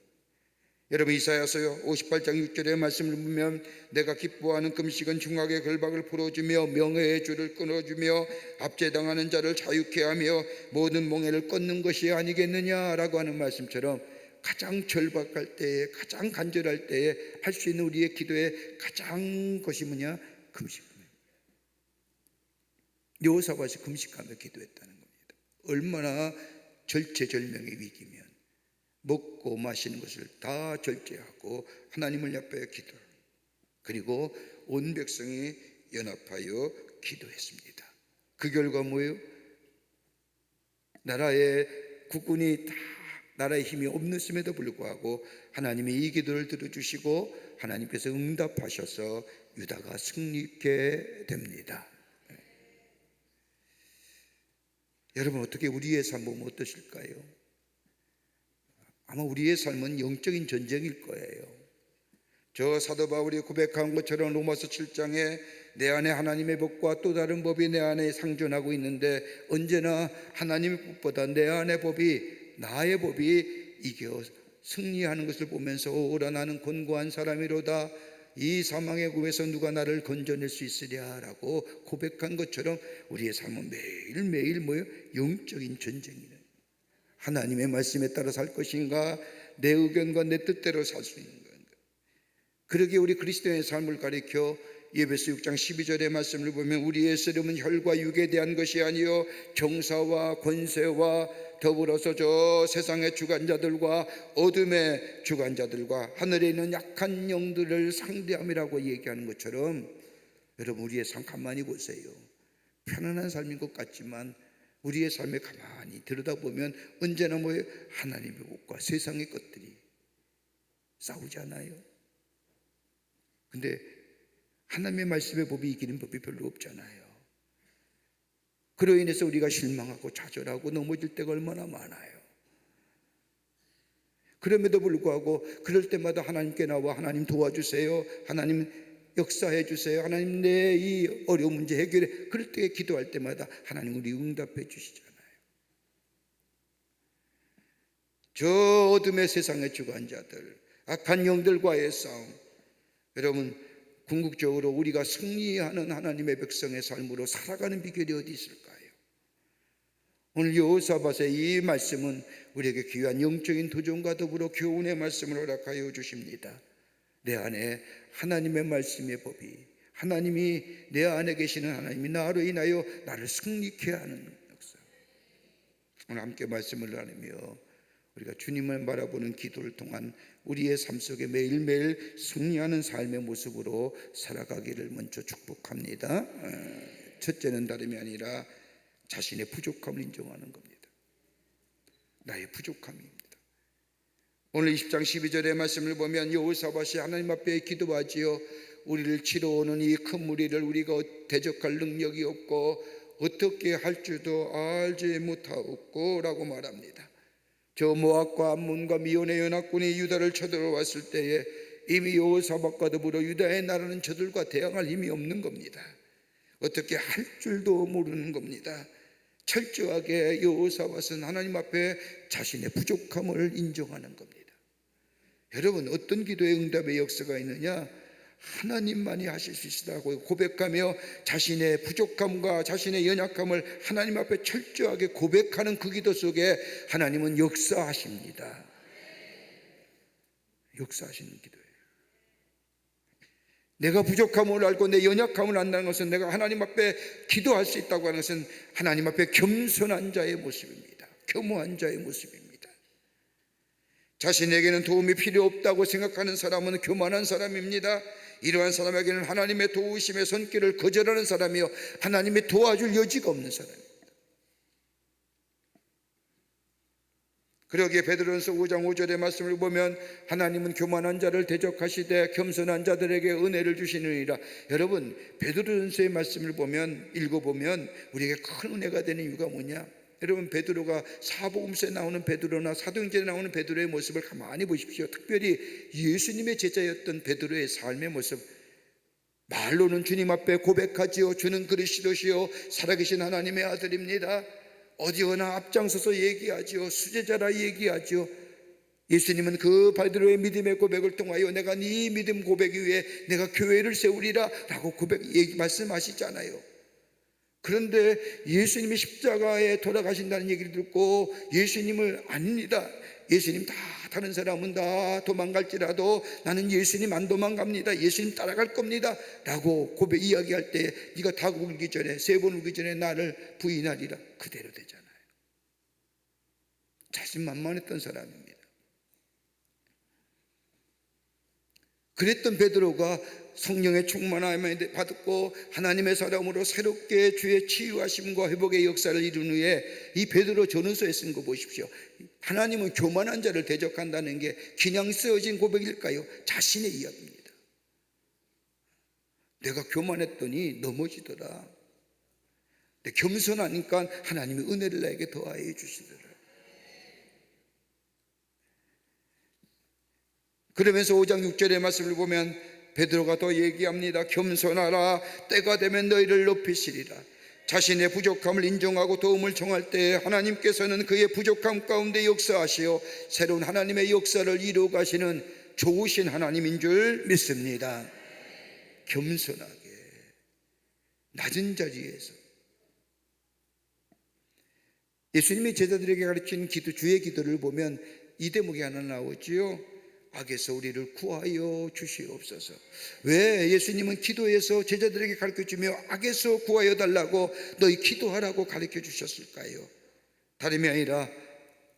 여러분, 이사야서 58장 6절의 말씀을 보면 내가 기뻐하는 금식은 중학의 결박을 풀어주며 명예의 줄을 끊어주며 압제당하는 자를 자유케 하며 모든 몽해를 꺾는 것이 아니겠느냐라고 하는 말씀처럼 가장 절박할 때에, 가장 간절할 때에 할 수 있는 우리의 기도의 가장 것이 뭐냐? 금식입니다. 여호사밧이 금식하며 기도했다는 겁니다. 얼마나 절체절명의 위기면 먹고 마시는 것을 다 절제하고 하나님을 앞에 기도, 그리고 온 백성이 연합하여 기도했습니다. 그 결과 뭐예요? 나라의 국군이 다 나라의 힘이 없음에도 불구하고 하나님이 이 기도를 들어주시고 하나님께서 응답하셔서 유다가 승리케 됩니다. 여러분, 어떻게 우리의 삶 보면 어떠실까요? 아마 우리의 삶은 영적인 전쟁일 거예요. 저 사도 바울이 고백한 것처럼 로마서 7장에 내 안에 하나님의 법과 또 다른 법이 내 안에 상존하고 있는데 언제나 하나님의 법보다 내 안의 법이, 나의 법이 이겨 승리하는 것을 보면서 오라 나는 곤고한 사람이로다, 이 사망의 굽에서 누가 나를 건져낼 수 있으랴라고 고백한 것처럼 우리의 삶은 매일매일 뭐예요? 영적인 전쟁이에요. 하나님의 말씀에 따라 살 것인가, 내 의견과 내 뜻대로 살 수 있는 건가. 그러기에 우리 그리스도인의 삶을 가리켜 에베소 6장 12절의 말씀을 보면 우리의 쓰름은 혈과 육에 대한 것이 아니요 정사와 권세와 더불어서 저 세상의 주관자들과 어둠의 주관자들과 하늘에 있는 약한 영들을 상대함이라고 얘기하는 것처럼, 여러분, 우리의 삶 가만히 보세요. 편안한 삶인 것 같지만 우리의 삶에 가만히 들여다보면 언제나 뭐예요? 하나님의 법과 세상의 것들이 싸우잖아요. 근데 하나님의 말씀의 법이 이기는 법이 별로 없잖아요. 그로 인해서 우리가 실망하고 좌절하고 넘어질 때가 얼마나 많아요. 그럼에도 불구하고 그럴 때마다 하나님께 나와 하나님 도와주세요, 하나님 역사해 주세요, 하나님 내 이 어려운 문제 해결해, 그럴 때 기도할 때마다 하나님 우리 응답해 주시잖아요. 저 어둠의 세상의 주관자들, 악한 영들과의 싸움, 여러분, 궁극적으로 우리가 승리하는 하나님의 백성의 삶으로 살아가는 비결이 어디 있을까요? 오늘 여호사밧의 이 말씀은 우리에게 귀한 영적인 도전과 더불어 교훈의 말씀을 허락하여 주십니다. 내 안에 하나님의 말씀의 법이, 하나님이 내 안에 계시는 하나님이 나로 인하여 나를 승리케 하는 역사. 오늘 함께 말씀을 나누며 우리가 주님을 바라보는 기도를 통한 우리의 삶 속에 매일매일 승리하는 삶의 모습으로 살아가기를 먼저 축복합니다. 첫째는 다름이 아니라 자신의 부족함을 인정하는 겁니다. 나의 부족함입니다. 오늘 20장 12절의 말씀을 보면 여호사밧이 하나님 앞에 기도하지요. 우리를 치러 오는 이 큰 무리를 우리가 대적할 능력이 없고 어떻게 할 줄도 알지 못하옵고 라고 말합니다. 저 모압과 암몬과 미온의 연합군이 유다를 쳐들어왔을 때에 이미 여호사밧과 더불어 유다의 나라는 저들과 대항할 힘이 없는 겁니다. 어떻게 할 줄도 모르는 겁니다. 철저하게 여호사밧은 하나님 앞에 자신의 부족함을 인정하는 겁니다. 여러분, 어떤 기도의 응답의 역사가 있느냐? 하나님만이 하실 수 있다고 고백하며 자신의 부족함과 자신의 연약함을 하나님 앞에 철저하게 고백하는 그 기도 속에 하나님은 역사하십니다. 역사하시는 기도예요. 내가 부족함을 알고 내 연약함을 안다는 것은, 내가 하나님 앞에 기도할 수 있다고 하는 것은 하나님 앞에 겸손한 자의 모습입니다. 겸허한 자의 모습입니다. 자신에게는 도움이 필요 없다고 생각하는 사람은 교만한 사람입니다. 이러한 사람에게는 하나님의 도우심의 손길을 거절하는 사람이요, 하나님의 도와줄 여지가 없는 사람입니다. 그러기에 베드로전서 5장 5절의 말씀을 보면 하나님은 교만한 자를 대적하시되 겸손한 자들에게 은혜를 주시느니라. 여러분, 베드로전서의 말씀을 보면, 읽어보면 우리에게 큰 은혜가 되는 이유가 뭐냐? 여러분, 베드로가 사복음서에 나오는 베드로나 사도행전에 나오는 베드로의 모습을 가만히 보십시오. 특별히 예수님의 제자였던 베드로의 삶의 모습, 말로는 주님 앞에 고백하지요. 주는 그리스도시요 살아계신 하나님의 아들입니다. 어디어나 앞장서서 얘기하지요. 수제자라 얘기하지요. 예수님은 그 베드로의 믿음의 고백을 통하여 내가 네 믿음 고백 위에 내가 교회를 세우리라 라고 말씀하시잖아요. 그런데 예수님이 십자가에 돌아가신다는 얘기를 듣고 예수님을 아닙니다, 예수님, 다른 사람은 다 도망갈지라도 나는 예수님 안 도망갑니다, 예수님 따라갈 겁니다 라고 이야기할 때, 네가 닭 울기 전에, 세 번 울기 전에 나를 부인하리라, 그대로 되잖아요. 자신만만했던 사람입니다. 그랬던 베드로가 성령의 충만함을 받고 하나님의 사람으로 새롭게 주의 치유하심과 회복의 역사를 이룬 후에 이 베드로 전후서에 쓴 거 보십시오. 하나님은 교만한 자를 대적한다는 게 그냥 쓰여진 고백일까요? 자신의 이야기입니다. 내가 교만했더니 넘어지더라. 겸손하니까 하나님이 은혜를 나에게 더하여 주시더라. 그러면서 5장 6절의 말씀을 보면 베드로가 더 얘기합니다. 겸손하라, 때가 되면 너희를 높이시리라. 자신의 부족함을 인정하고 도움을 청할 때 하나님께서는 그의 부족함 가운데 역사하시어 새로운 하나님의 역사를 이루어 가시는 좋으신 하나님인 줄 믿습니다. 겸손하게, 낮은 자리에서. 예수님이 제자들에게 가르친 기도, 주의 기도를 보면 이 대목이 하나 나오지요. 악에서 우리를 구하여 주시옵소서. 왜 예수님은 기도에서 제자들에게 가르쳐주며 악에서 구하여 달라고, 너희 기도하라고 가르쳐 주셨을까요? 다름이 아니라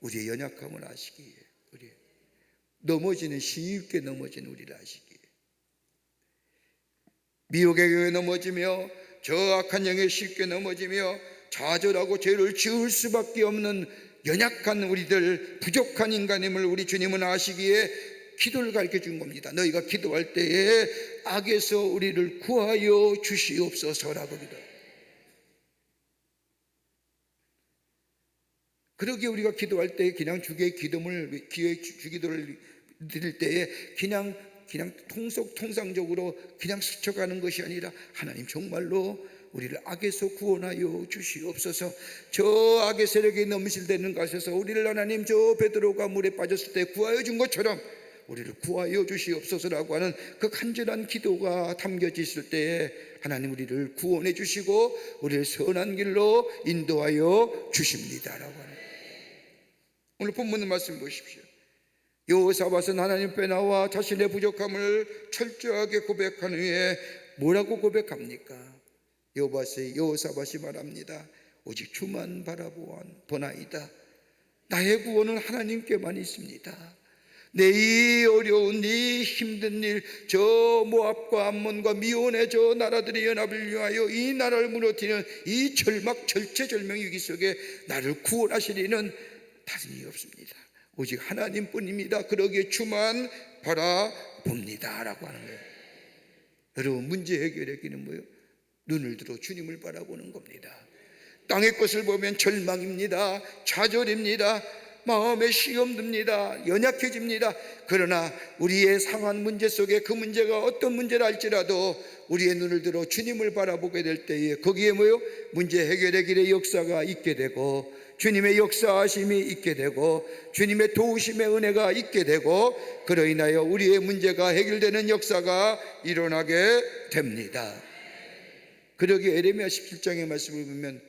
우리의 연약함을 아시기에, 우리 넘어지는, 쉽게 넘어지는 우리를 아시기에, 미혹의 경우에 넘어지며 저 악한 영에 쉽게 넘어지며 좌절하고 죄를 지을 수밖에 없는 연약한 우리들, 부족한 인간임을 우리 주님은 아시기에 기도를 가르쳐 준 겁니다. 너희가 기도할 때에 악에서 우리를 구하여 주시옵소서라고 기도해요. 그러기에 우리가 기도할 때 그냥 주기도를 드릴 때에 그냥 통상적으로 그냥 스쳐가는 것이 아니라, 하나님 정말로 우리를 악에서 구원하여 주시옵소서. 저 악의 세력에 넘실대는 것에서 우리를 하나님, 저 베드로가 물에 빠졌을 때 구하여 준 것처럼 우리를 구하여 주시옵소서라고 하는 그 간절한 기도가 담겨져 있을 때에 하나님 우리를 구원해 주시고 우리를 선한 길로 인도하여 주십니다라고 하는. 오늘 본문 말씀 보십시오. 여호사밧은 하나님 앞에 나와 자신의 부족함을 철저하게 고백한 후에 뭐라고 고백합니까? 여호사밧이 말합니다. 오직 주만 바라보나이다. 나의 구원은 하나님께만 있습니다. 내 이 어려운, 이 힘든 일, 저 모압과 암몬과 미온의 저 나라들의 연합을 위하여 이 나라를 무너뜨리는 이 절체절명 위기 속에 나를 구원하시리는 다른 이유 없습니다. 오직 하나님뿐입니다. 그러기에 주만 바라봅니다 라고 하는 거예요. 여러분, 문제 해결의 길은 뭐예요? 눈을 들어 주님을 바라보는 겁니다. 땅의 것을 보면 절망입니다, 좌절입니다. 마음에 시험 듭니다. 연약해집니다. 그러나 우리의 상한 문제 속에 그 문제가 어떤 문제라 할지라도 우리의 눈을 들어 주님을 바라보게 될 때에 거기에 문제 해결의 길의 역사가 있게 되고 주님의 역사하심이 있게 되고 주님의 도우심의 은혜가 있게 되고 그로 인하여 우리의 문제가 해결되는 역사가 일어나게 됩니다. 그러기 에레미야 17장의 말씀을 보면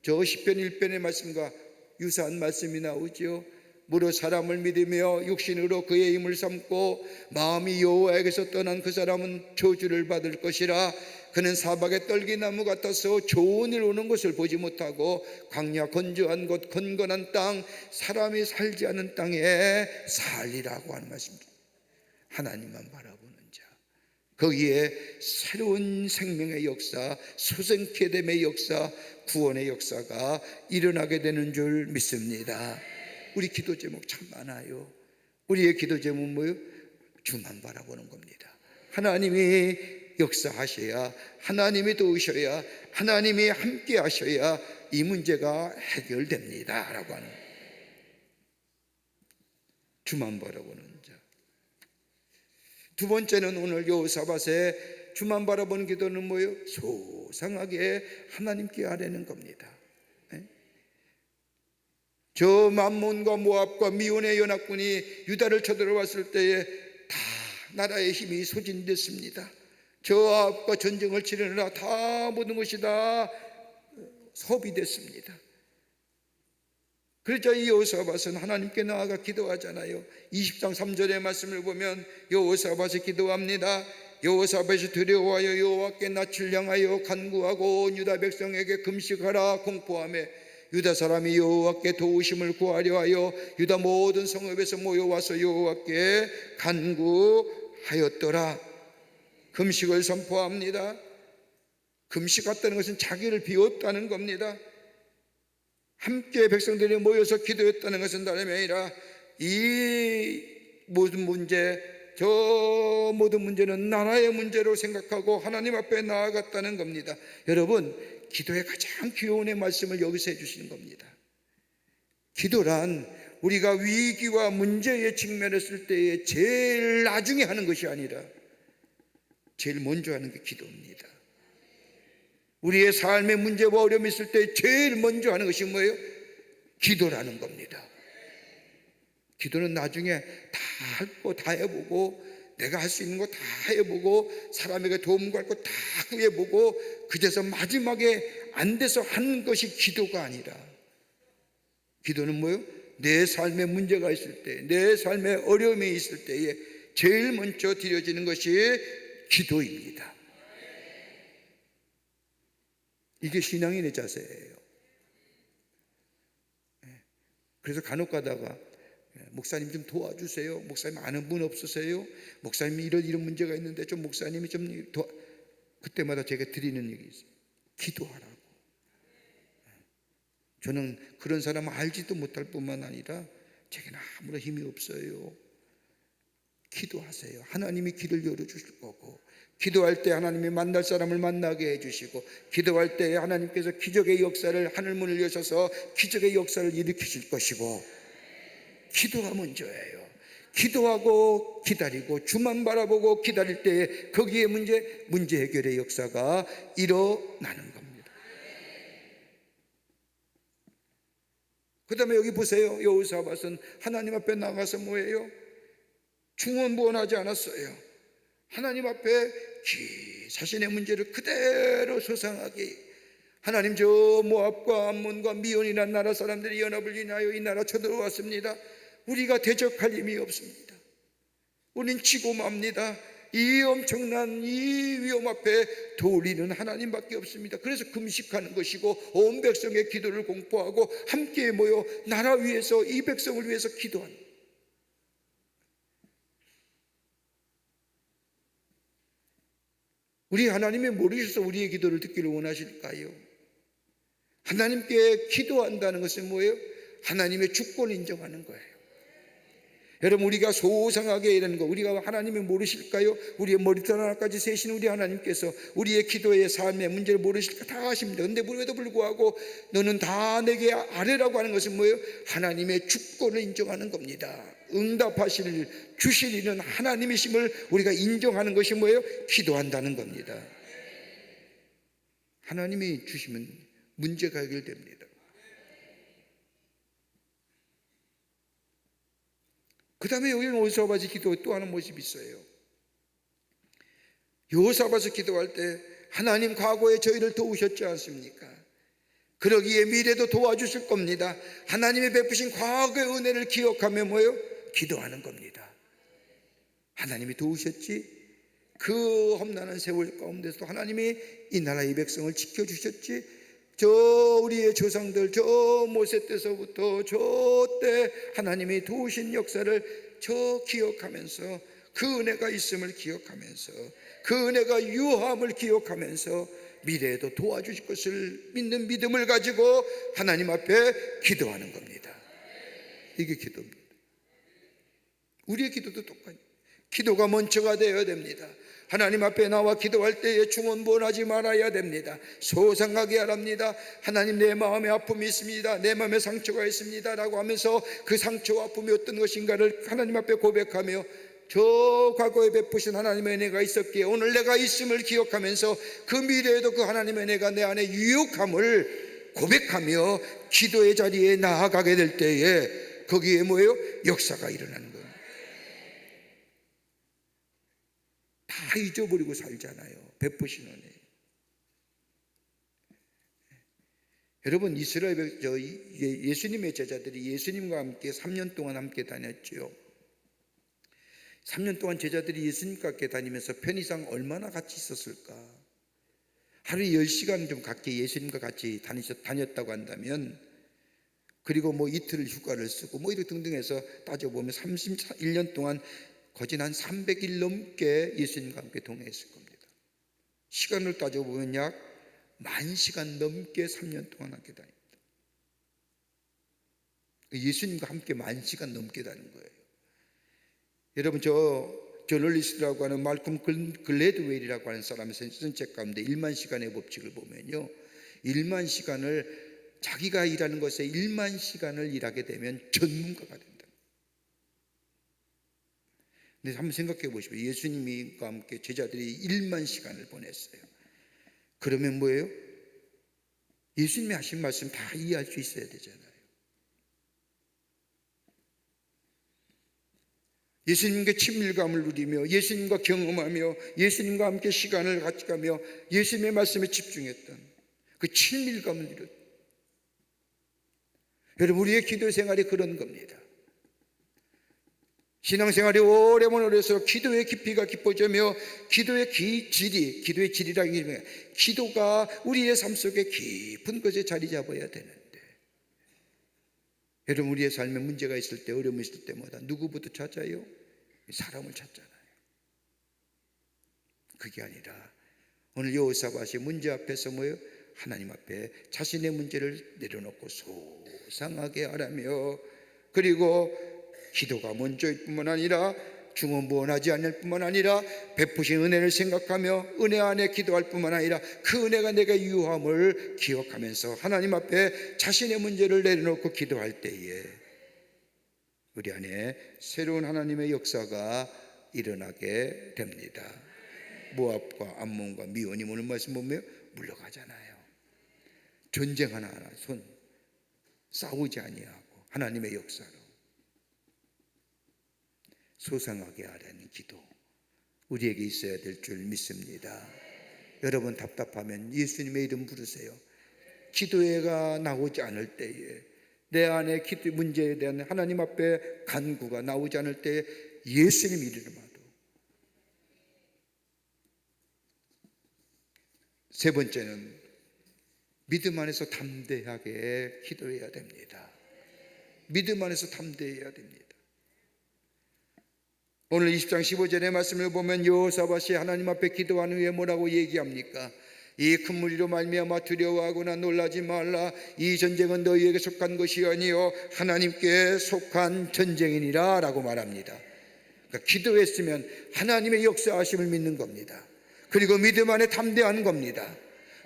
저 시편 1편의 말씀과 유사한 말씀이 나오죠. 무릇 사람을 믿으며 육신으로 그의 힘을 삼고 마음이 여호와에게서 떠난 그 사람은 저주를 받을 것이라. 그는 사박의 떨기나무 같아서 좋은 일 오는 것을 보지 못하고 광야 건조한 곳 건건한 땅 사람이 살지 않은 땅에 살리라고 하는 말씀입니다. 하나님만 바라보는 자, 거기에 새로운 생명의 역사, 소생케 됨의 역사, 구원의 역사가 일어나게 되는 줄 믿습니다. 우리 기도 제목 참 많아요. 우리의 기도 제목은 뭐예요? 주만 바라보는 겁니다. 하나님이 역사하셔야, 하나님이 도우셔야, 하나님이 함께 하셔야 이 문제가 해결됩니다 라고 하는, 주만 바라보는 자. 두 번째는 오늘 여호사밧의 주만 바라보는 기도는 뭐예요? 소상하게 하나님께 아뢰는 겁니다. 저 맘몬과 모압과 미온의 연합군이 유다를 쳐들어왔을 때에 다 나라의 힘이 소진됐습니다. 저압과 전쟁을 치르느라 다 모든 것이 다 소비됐습니다. 그러자 이 여호사밧은 하나님께 나아가 기도하잖아요. 20장 3절의 말씀을 보면 여호사밧이 기도합니다. 여호사밧이 두려워하여 여호와께 낯을 향하여 간구하고 유다 백성에게 금식하라 공포하며 유다 사람이 여호와께 도우심을 구하려 하여 유다 모든 성읍에서 모여와서 여호와께 간구하였더라. 금식을 선포합니다. 금식했다는 것은 자기를 비웠다는 겁니다. 함께 백성들이 모여서 기도했다는 것은 다름이 아니라 이 모든 문제, 저 모든 문제는 나라의 문제로 생각하고 하나님 앞에 나아갔다는 겁니다. 여러분, 기도의 가장 기원의 말씀을 여기서 해주시는 겁니다. 기도란 우리가 위기와 문제에 직면했을 때에 제일 나중에 하는 것이 아니라 제일 먼저 하는 게 기도입니다. 우리의 삶의 문제와 어려움이 있을 때 제일 먼저 하는 것이 뭐예요? 기도라는 겁니다. 기도는 나중에 다 할 거 다 해보고 내가 할 수 있는 거 다 해보고 사람에게 도움 구할 거 다 구해보고 그제서 마지막에 안 돼서 하는 것이 기도가 아니라, 기도는 뭐예요? 내 삶에 문제가 있을 때, 내 삶에 어려움이 있을 때에 제일 먼저 드려지는 것이 기도입니다. 이게 신앙인의 자세예요. 그래서 간혹 가다가 목사님 좀 도와주세요. 목사님 아는 분 없으세요? 목사님 이런 문제가 있는데 좀 목사님이 좀 그때마다 제가 드리는 얘기 있어요. 기도하라고. 저는 그런 사람을 알지도 못할 뿐만 아니라 제게는 아무런 힘이 없어요. 기도하세요. 하나님이 길을 열어주실 거고, 기도할 때 하나님이 만날 사람을 만나게 해주시고, 기도할 때 하나님께서 기적의 역사를, 하늘문을 여셔서 기적의 역사를 일으키실 것이고, 기도가 먼저예요. 기도하고 기다리고 주만 바라보고 기다릴 때 거기에 문제 해결의 역사가 일어나는 겁니다. 그 다음에 여기 보세요. 여호사밧은 하나님 앞에 나가서 뭐예요? 중언부언하지 않았어요. 하나님 앞에 자신의 문제를 그대로 소상하게, 하나님 저 모압과 암몬과 미온이라는 나라 사람들이 연합을 인하여 이 나라 쳐들어왔습니다. 우리가 대적할 힘이 없습니다. 우린 지고 맙니다. 이 엄청난 이 위험 앞에 도우리는 하나님밖에 없습니다. 그래서 금식하는 것이고 온 백성의 기도를 공포하고 함께 모여 나라 위해서, 이 백성을 위해서 기도하는, 우리 하나님이 모르셔서 우리의 기도를 듣기를 원하실까요? 하나님께 기도한다는 것은 뭐예요? 하나님의 주권을 인정하는 거예요. 여러분, 우리가 소상하게 이러는 거, 우리가 하나님이 모르실까요? 우리의 머리털 하나까지 세신 우리 하나님께서 우리의 기도의 삶의 문제를 모르실까? 다 아십니다. 근데 그럼에도 불구하고 너는 다 내게 아뢰라고 하는 것은 뭐예요? 하나님의 주권을 인정하는 겁니다. 응답하실, 주실 이는 하나님이심을 우리가 인정하는 것이 뭐예요? 기도한다는 겁니다. 하나님이 주시면 문제가 해결됩니다. 그 다음에 여기는 여호사밧이 기도 또 하는 모습이 있어요. 여호사밧이 기도할 때 하나님 과거에 저희를 도우셨지 않습니까? 그러기에 미래도 도와주실 겁니다. 하나님의 베푸신 과거의 은혜를 기억하며 뭐예요? 기도하는 겁니다. 하나님이 도우셨지? 그 험난한 세월 가운데서 하나님이 이 나라의 백성을 지켜주셨지? 저 우리의 조상들 저 모세 때서부터 저 때 하나님이 도우신 역사를 저 기억하면서 그 은혜가 있음을 기억하면서 그 은혜가 유함을 기억하면서 미래에도 도와주실 것을 믿는 믿음을 가지고 하나님 앞에 기도하는 겁니다. 이게 기도입니다. 우리의 기도도 똑같아요. 기도가 먼저가 되어야 됩니다. 하나님 앞에 나와 기도할 때에 중언부언하지 말아야 됩니다. 소상하게 하랍니다. 하나님, 내 마음에 아픔이 있습니다. 내 마음에 상처가 있습니다 라고 하면서 그 상처와 아픔이 어떤 것인가를 하나님 앞에 고백하며 저 과거에 베푸신 하나님의 은혜가 있었기에 오늘 내가 있음을 기억하면서 그 미래에도 그 하나님의 은혜가 내 안에 유익함을 고백하며 기도의 자리에 나아가게 될 때에 거기에 뭐예요? 역사가 일어나는 거예요. 다 잊어버리고 살잖아요. 베푸신 은혜. 여러분, 이스라엘 예수님의 제자들이 예수님과 함께 3년 동안 함께 다녔죠. 3년 동안 제자들이 예수님과 함께 다니면서 편의상 얼마나 같이 있었을까? 하루에 10시간 좀 가까이 예수님과 같이 다녔다고 한다면, 그리고 뭐 이틀 휴가를 쓰고 뭐 이렇게 등등 해서 따져보면 31년 동안 거진 한 300일 넘게 예수님과 함께 동행했을 겁니다. 시간을 따져보면 약 10,000시간 넘게 3년 동안 함께 다닙니다. 예수님과 함께 10,000시간 넘게 다닌 거예요. 여러분, 저널리스트라고 하는 말콤 글래드웰이라고 하는 사람이 쓴 책 가운데 1만 시간의 법칙을 보면요, 1만 시간을 자기가 일하는 것에 1만 시간을 일하게 되면 전문가가 된다. 근데 한번 생각해 보십시오. 예수님과 함께 제자들이 1만 시간을 보냈어요. 그러면 뭐예요? 예수님이 하신 말씀 다 이해할 수 있어야 되잖아요. 예수님과 친밀감을 누리며 예수님과 경험하며 예수님과 함께 시간을 같이 가며 예수님의 말씀에 집중했던 그 친밀감을 누렸던, 여러분, 우리의 기도 생활이 그런 겁니다. 신앙생활이 오래면 오래서 기도의 깊이가 깊어지며 기도의 질이라는 게 기도가 우리의 삶 속에 깊은 곳에 자리 잡아야 되는데, 여러분, 우리의 삶에 문제가 있을 때, 어려움이 있을 때마다 누구부터 찾아요? 사람을 찾잖아요. 그게 아니라 오늘 여호사밧이 문제 앞에서 뭐예요? 하나님 앞에 자신의 문제를 내려놓고 소상하게 하라며, 그리고 기도가 먼저일 뿐만 아니라 중언부언하지 않을 뿐만 아니라 베푸신 은혜를 생각하며 은혜 안에 기도할 뿐만 아니라 그 은혜가 내게 유함을 기억하면서 하나님 앞에 자신의 문제를 내려놓고 기도할 때에 우리 안에 새로운 하나님의 역사가 일어나게 됩니다. 모압과 암몬과 미온이 오늘 말씀 보면 물러가잖아요. 전쟁 하나하나 싸우지 아니하고 하나님의 역사로 소상하게 하라는 기도, 우리에게 있어야 될 줄 믿습니다. 여러분, 답답하면 예수님의 이름 부르세요. 기도회가 나오지 않을 때에, 내 안에 기도 문제에 대한 하나님 앞에 간구가 나오지 않을 때에 예수님 이름으로. 세 번째는 믿음 안에서 담대하게 기도해야 됩니다. 믿음 안에서 담대해야 됩니다. 오늘 20장 15절의 말씀을 보면 여호사밧이 하나님 앞에 기도한 후에 뭐라고 얘기합니까? 이 큰 무리로 말미암아 두려워하거나 놀라지 말라. 이 전쟁은 너희에게 속한 것이 아니요 하나님께 속한 전쟁이니라 라고 말합니다. 그러니까 기도했으면 하나님의 역사하심을 믿는 겁니다. 그리고 믿음 안에 담대한 겁니다.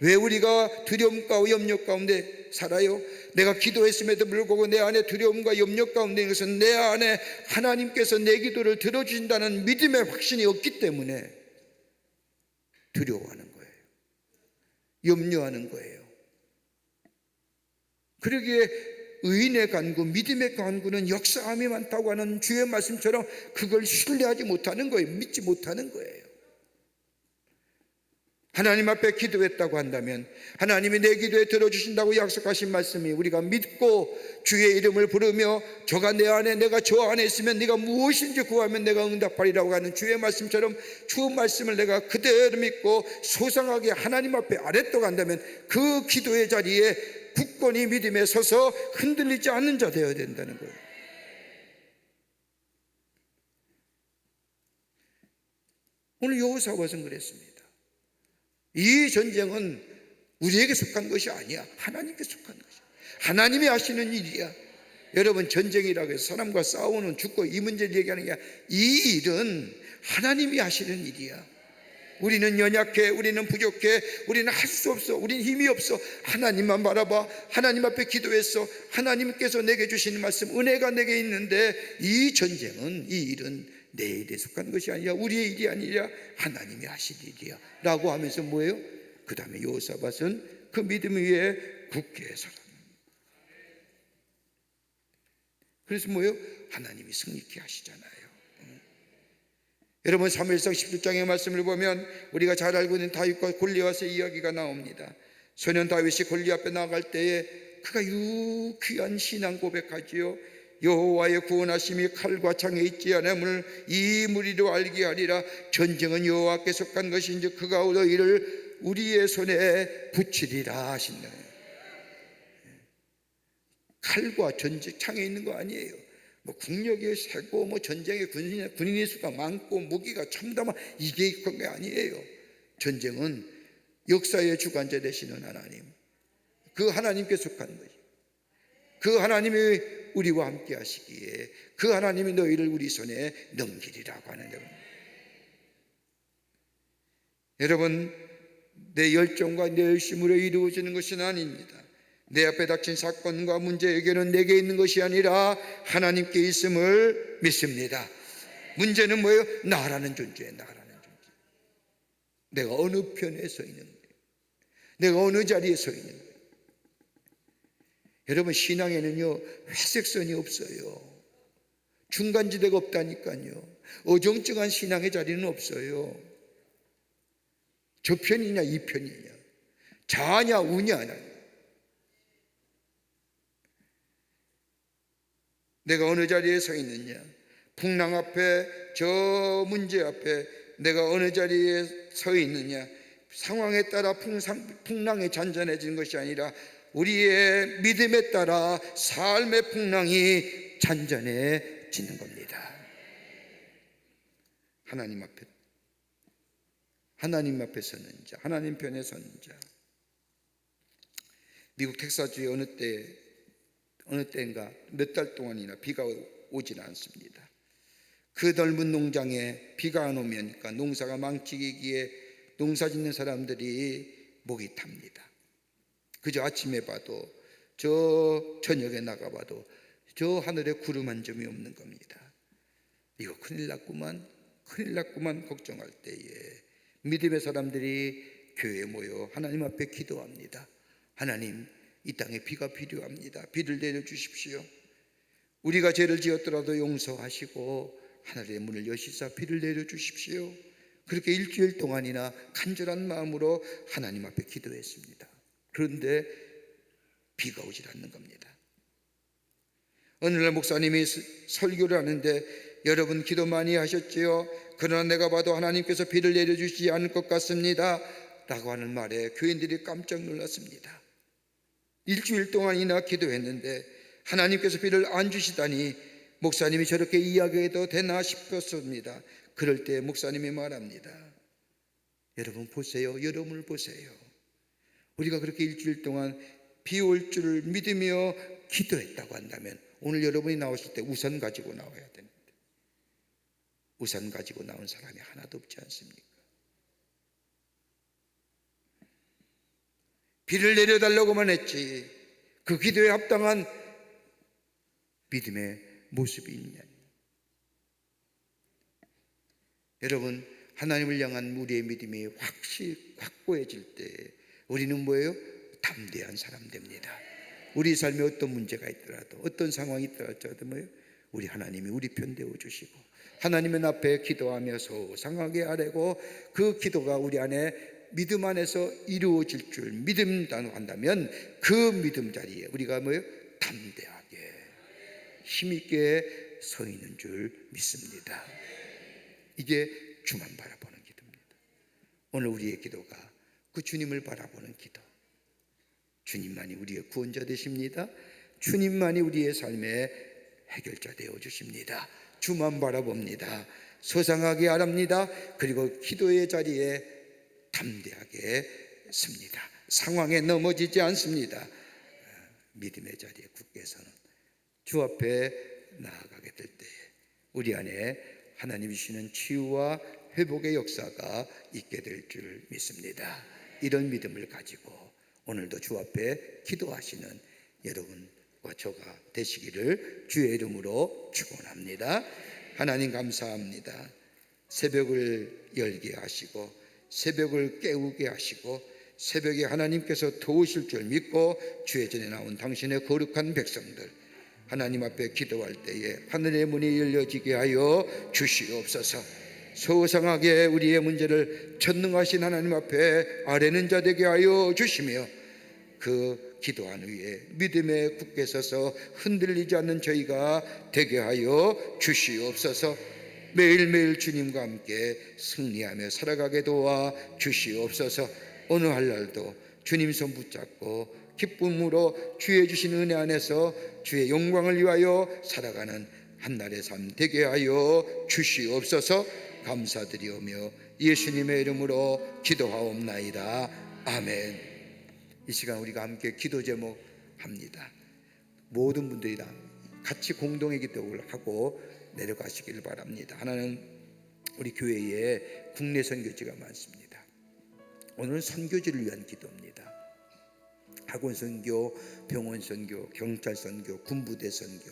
왜 우리가 두려움과 염려 가운데 살아요? 내가 기도했음에도 불구하고 내 안에 두려움과 염려 가운데 있는 것은 내 안에 하나님께서 내 기도를 들어주신다는 믿음의 확신이 없기 때문에 두려워하는 거예요. 염려하는 거예요. 그러기에 의인의 간구, 믿음의 간구는 역사함이 많다고 하는 주의 말씀처럼 그걸 신뢰하지 못하는 거예요. 믿지 못하는 거예요. 하나님 앞에 기도했다고 한다면 하나님이 내 기도에 들어주신다고 약속하신 말씀이 우리가 믿고 주의 이름을 부르며 저가 내 안에 내가 저 안에 있으면 네가 무엇인지 구하면 내가 응답하리라고 하는 주의 말씀처럼 주 말씀을 내가 그대로 믿고 소상하게 하나님 앞에 아뢰다고 한다면 그 기도의 자리에 굳건히 믿음에 서서 흔들리지 않는 자 되어야 된다는 거예요. 오늘 여호사밧은 그랬습니다. 이 전쟁은 우리에게 속한 것이 아니야. 하나님께 속한 것이야. 하나님이 하시는 일이야. 여러분, 전쟁이라고 해서 사람과 싸우는 죽고 이 문제를 얘기하는 게 아니라 이 일은 하나님이 하시는 일이야. 우리는 연약해, 우리는 부족해, 우리는 할 수 없어, 우리는 힘이 없어. 하나님만 바라봐. 하나님 앞에 기도했어. 하나님께서 내게 주시는 말씀, 은혜가 내게 있는데 이 전쟁은, 이 일은 내 일에 속한 것이 아니라 우리의 일이 아니라 하나님이 하실 일이야 라고 하면서 뭐예요? 그 다음에 여호사밧은 그 믿음 위에 굳게 서라. 그래서 뭐예요? 하나님이 승리케 하시잖아요. 여러분, 사무엘상 17장의 말씀을 보면 우리가 잘 알고 있는 다윗과 골리앗의 이야기가 나옵니다. 소년 다윗이 골리앗 앞에 나갈 때에 그가 유쾌한 신앙 고백하지요. 여호와의 구원하심이 칼과 창에 있지 않음을 이 무리로 알게 하리라. 전쟁은 여호와께 속한 것인지 그가 너희를 우리의 손에 붙이리라 하신다. 칼과 전쟁 창에 있는 거 아니에요. 뭐 국력이 세고 뭐 전쟁에 군인의 수가 많고 무기가 첨단한 이게 그런 게 아니에요. 전쟁은 역사의 주관자 되시는 하나님, 그 하나님께 속한 것이, 그 하나님이 우리와 함께 하시기에 그 하나님이 너희를 우리 손에 넘기리라고 하는데, 여러분, 내 열정과 내 열심으로 이루어지는 것은 아닙니다. 내 앞에 닥친 사건과 문제 해결은 내게 있는 것이 아니라 하나님께 있음을 믿습니다. 문제는 뭐예요? 나라는 존재예요. 나라는 존재. 내가 어느 편에 서 있는 거예요. 내가 어느 자리에 서 있는 거예요. 여러분, 신앙에는요 회색선이 없어요. 중간지대가 없다니까요. 어정쩡한 신앙의 자리는 없어요. 저 편이냐 이 편이냐, 좌냐 우냐. 내가 어느 자리에 서 있느냐, 풍랑 앞에, 저 문제 앞에 내가 어느 자리에 서 있느냐, 상황에 따라 풍랑이 잔잔해지는 것이 아니라 우리의 믿음에 따라 삶의 풍랑이 잔잔해지는 겁니다. 하나님 앞에 서는 자, 하나님 편에 서는 자. 미국 텍사주의 어느 때인가 몇 달 동안이나 비가 오지는 않습니다. 그 넓은 농장에 비가 안 오니까 농사가 망치기에 농사 짓는 사람들이 목이 탑니다. 그저 아침에 봐도, 저 저녁에 나가봐도 저 하늘에 구름 한 점이 없는 겁니다. 이거 큰일 났구만 걱정할 때에 믿음의 사람들이 교회에 모여 하나님 앞에 기도합니다. 하나님, 이 땅에 비가 필요합니다. 비를 내려주십시오. 우리가 죄를 지었더라도 용서하시고 하늘의 문을 여시사 비를 내려주십시오. 그렇게 일주일 동안이나 간절한 마음으로 하나님 앞에 기도했습니다. 그런데 비가 오질 않는 겁니다. 어느 날 목사님이 설교를 하는데, 여러분 기도 많이 하셨지요? 그러나 내가 봐도 하나님께서 비를 내려주시지 않을 것 같습니다 라고 하는 말에 교인들이 깜짝 놀랐습니다. 일주일 동안이나 기도했는데 하나님께서 비를 안 주시다니 목사님이 저렇게 이야기해도 되나 싶었습니다. 그럴 때 목사님이 말합니다. 여러분 보세요. 여러분을 보세요. 우리가 그렇게 일주일 동안 비 올 줄을 믿으며 기도했다고 한다면 오늘 여러분이 나오실 때 우산 가지고 나와야 됩니다. 우산 가지고 나온 사람이 하나도 없지 않습니까? 비를 내려달라고만 했지 그 기도에 합당한 믿음의 모습이 있냐. 여러분, 하나님을 향한 우리의 믿음이 확고해질 때 우리는 뭐예요? 담대한 사람 됩니다. 우리 삶에 어떤 문제가 있더라도 어떤 상황이 있더라도 뭐예요? 우리 하나님이 우리 편 되어 주시고 하나님의 앞에 기도하며 소상하게 아뢰고 그 기도가 우리 안에 믿음 안에서 이루어질 줄 믿음다고 한다면 그 믿음 자리에 우리가 뭐예요? 담대하게 힘있게 서 있는 줄 믿습니다. 이게 주만 바라보는 기도입니다. 오늘 우리의 기도가 그 주님을 바라보는 기도. 주님만이 우리의 구원자 되십니다. 주님만이 우리의 삶의 해결자 되어 주십니다. 주만 바라봅니다. 소상하게 아랍니다. 그리고 기도의 자리에 담대하게 섭니다. 상황에 넘어지지 않습니다. 믿음의 자리에 굳게 서는 주 앞에 나아가게 될 때에 우리 안에 하나님이 주시는 치유와 회복의 역사가 있게 될 줄 믿습니다. 이런 믿음을 가지고 오늘도 주 앞에 기도하시는 여러분과 저가 되시기를 주의 이름으로 축원합니다. 하나님 감사합니다. 새벽을 열게 하시고 새벽을 깨우게 하시고 새벽에 하나님께서 도우실 줄 믿고 주의 전에 나온 당신의 거룩한 백성들 하나님 앞에 기도할 때에 하늘의 문이 열려지게 하여 주시옵소서. 소상하게 우리의 문제를 전능하신 하나님 앞에 아뢰는 자 되게 하여 주시며 그 기도한 후에 믿음에 굳게 서서 흔들리지 않는 저희가 되게 하여 주시옵소서. 매일매일 주님과 함께 승리하며 살아가게 도와 주시옵소서. 어느 한날도 주님 손 붙잡고 기쁨으로 주의 주신 은혜 안에서 주의 영광을 위하여 살아가는 한날의 삶 되게 하여 주시옵소서. 감사드리오며 예수님의 이름으로 기도하옵나이다. 아멘. 이 시간 우리가 함께 기도 제목 합니다. 모든 분들이 다 같이 공동의 기도를 하고 내려가시기를 바랍니다. 하나는 우리 교회에 국내 선교지가 많습니다. 오늘은 선교지를 위한 기도입니다. 학원 선교, 병원 선교, 경찰 선교, 군부대 선교,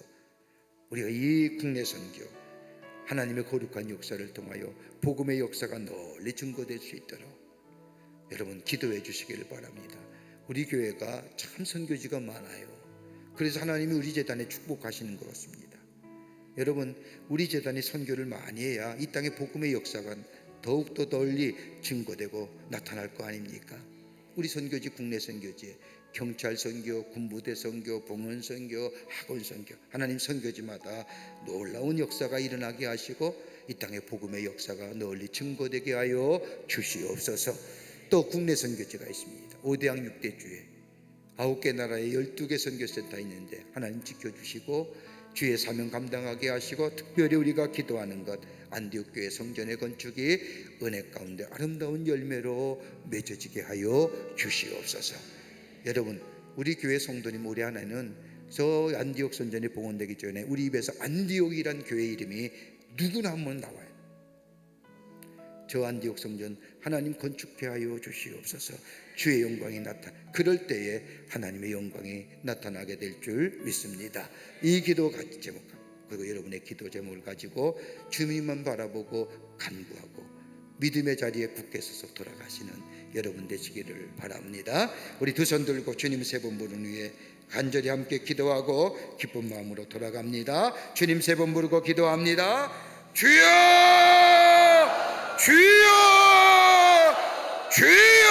우리가 이 국내 선교 하나님의 거룩한 역사를 통하여 복음의 역사가 널리 증거될 수 있도록 여러분 기도해 주시기를 바랍니다. 우리 교회가 참 선교지가 많아요. 그래서 하나님이 우리 재단에 축복하시는 것 같습니다. 여러분, 우리 재단이 선교를 많이 해야 이 땅의 복음의 역사가 더욱더 널리 증거되고 나타날 거 아닙니까? 우리 선교지, 국내 선교지에 경찰 선교, 군부대 선교, 봉헌 선교, 학원 선교, 하나님 선교지마다 놀라운 역사가 일어나게 하시고 이 땅의 복음의 역사가 널리 증거되게 하여 주시옵소서. 또 국내 선교지가 있습니다. 5대양 6대주에 9개 나라에 12개 선교센터 있는데 하나님 지켜주시고 주의 사명 감당하게 하시고 특별히 우리가 기도하는 것 안디옥 교회 성전의 건축이 은혜 가운데 아름다운 열매로 맺어지게 하여 주시옵소서. 여러분, 우리 교회 성도님 올해 하나는 저 안디옥 성전이 봉헌되기 전에 우리 입에서 안디옥이란 교회 이름이 누구나 한번 나와요. 저 안디옥 성전 하나님 건축해 하여 주시옵소서. 주의 영광이 그럴 때에 하나님의 영광이 나타나게 될 줄 믿습니다. 이 기도 제목 그리고 여러분의 기도 제목을 가지고 주님만 바라보고 간구하고 믿음의 자리에 굳게 서서 돌아가시는 여러분 되시기를 바랍니다. 우리 두 손 들고 주님 세 번 부르는 후에 간절히 함께 기도하고 기쁜 마음으로 돌아갑니다. 주님 세 번 부르고 기도합니다. 주여! 주여! 주여!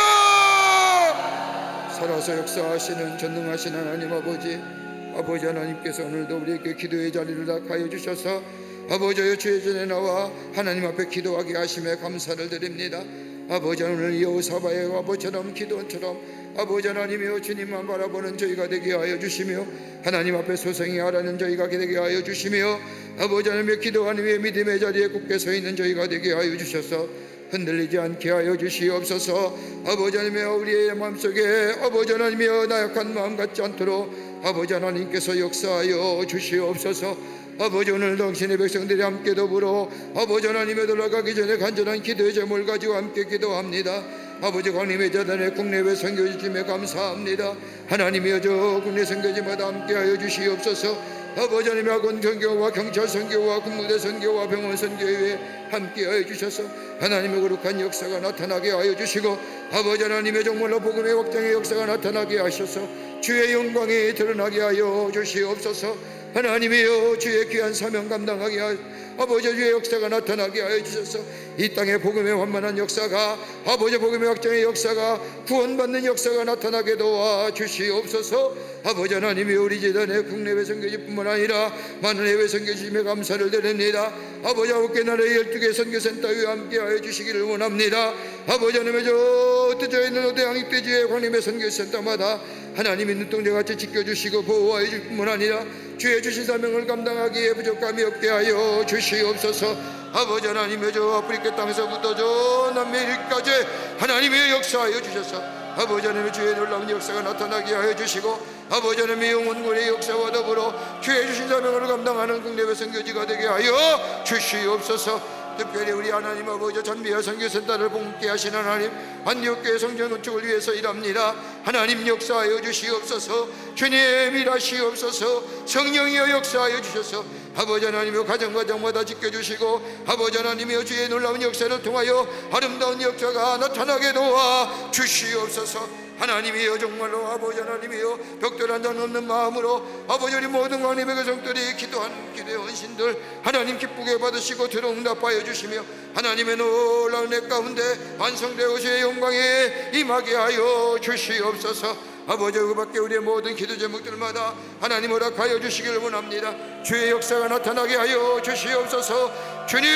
살아서 역사하시는 전능하신 하나님 아버지 하나님께서 오늘도 우리에게 기도의 자리를 허락하여 주셔서 아버지여 주의 전에 나와 하나님 앞에 기도하게 하심에 감사를 드립니다. 아버지 오늘 여호사바의 아버지처럼 기도처럼 아버지 하나님이여 주님만 바라보는 저희가 되게 하여 주시며 하나님 앞에 소생이 하라는 저희가 되게 하여 주시며 아버지 하나님의 기도하는 위에 믿음의 자리에 굳게 서 있는 저희가 되게 하여 주셔서 흔들리지 않게 하여 주시옵소서. 아버지 하나님이여 우리의 마음속에 아버지 하나님이여 나약한 마음 갖지 않도록 아버지 하나님께서 역사하여 주시옵소서. 아버지 오늘 당신의 백성들이 함께 더불어 아버지 하나님의 돌아가기 전에 간절한 기도의 제목을 가지고 함께 기도합니다. 아버지 강림의 재단에 국내외 선교지침에 감사합니다. 하나님이여 저 국내 선교지마다 함께하여 주시옵소서. 아버지 하나님의 학원 선교와 경찰 선교와 군부대 선교와 병원 선교에 함께하여 주셔서 하나님의 거룩한 역사가 나타나게 하여 주시고 아버지 하나님의 정말로 복음의 확장의 역사가 나타나게 하셔서 주의 영광이 드러나게 하여 주시옵소서. 하나님이여 주의 귀한 사명 감당하게 하여 아버지 주의 역사가 나타나게 하여 주셔서 이 땅에 복음의 완만한 역사가 아버지 복음의 확장의 역사가 구원받는 역사가 나타나게 도와 주시옵소서. 아버지 하나님이 우리 재단의 국내외 선교지뿐만 아니라 많은 해외 선교지임에 감사를 드립니다. 아버지 9개 나라의 12개 선교센터에 함께하여 주시기를 원합니다. 아버지 하나님의 저 뜨져 있는 어대 양육대지의 광림의 선교센터마다 하나님이 눈동자같이 지켜주시고 보호하여 줄 뿐만 아니라 주의 주신 사명을 감당하기에 부족함이 없게 하여 주시옵소서. 아버지 하나님의 저 아프리카 땅에서부터 저 남미일까지 하나님의 역사하여 주셔서 아버지 하나님의 주의 놀라운 역사가 나타나게 하여 주시고 아버지 하나님의 영혼군의 역사와 더불어 주의 주신 사명을 감당하는 국내외 선교지가 되게 하여 주시옵소서. 특별히 우리 하나님 아버지 전미와 선교센터를 봉케 하신 하나님 안디옥교회 성전 건축을 위해서 일합니다. 하나님 역사하여 주시옵소서. 주님 일하시옵소서. 성령이여 역사하여 주셔서 아버지 하나님의 가정마다 지켜주시고 아버지 하나님의 주의 놀라운 역사를 통하여 아름다운 역사가 나타나게 도와 주시옵소서. 하나님이여 정말로 아버지 하나님이여 벽돌 한 장 없는 마음으로 아버지 우리 모든 하나님의 백성들이 기도한 기도의 헌신들 하나님 기쁘게 받으시고 들어응답하여 주시며 하나님의 놀라운 애 가운데 완성되고 주의 영광에 임하게 하여 주시옵소서. 아버지 그 밖에 우리의 모든 기도 제목들마다 하나님 허락하여 주시기를 원합니다. 주의 역사가 나타나게 하여 주시옵소서. 주님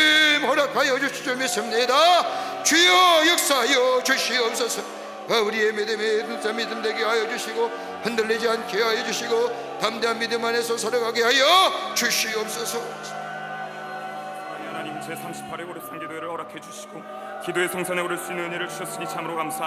허락하여 주실 줄 믿습니다. 주여 역사하여 주시옵소서. 우리의 믿음에 눈싸 믿음 되게 하여 주시고 흔들리지 않게 하여 주시고 담대한 믿음 안에서 살아가게 하여 주시옵소서.
하나님 제38회 고립 상기도회를 허락해 주시고 기도의 성산에 오를 수 있는 은혜를 주셨으니 참으로 감사합니다.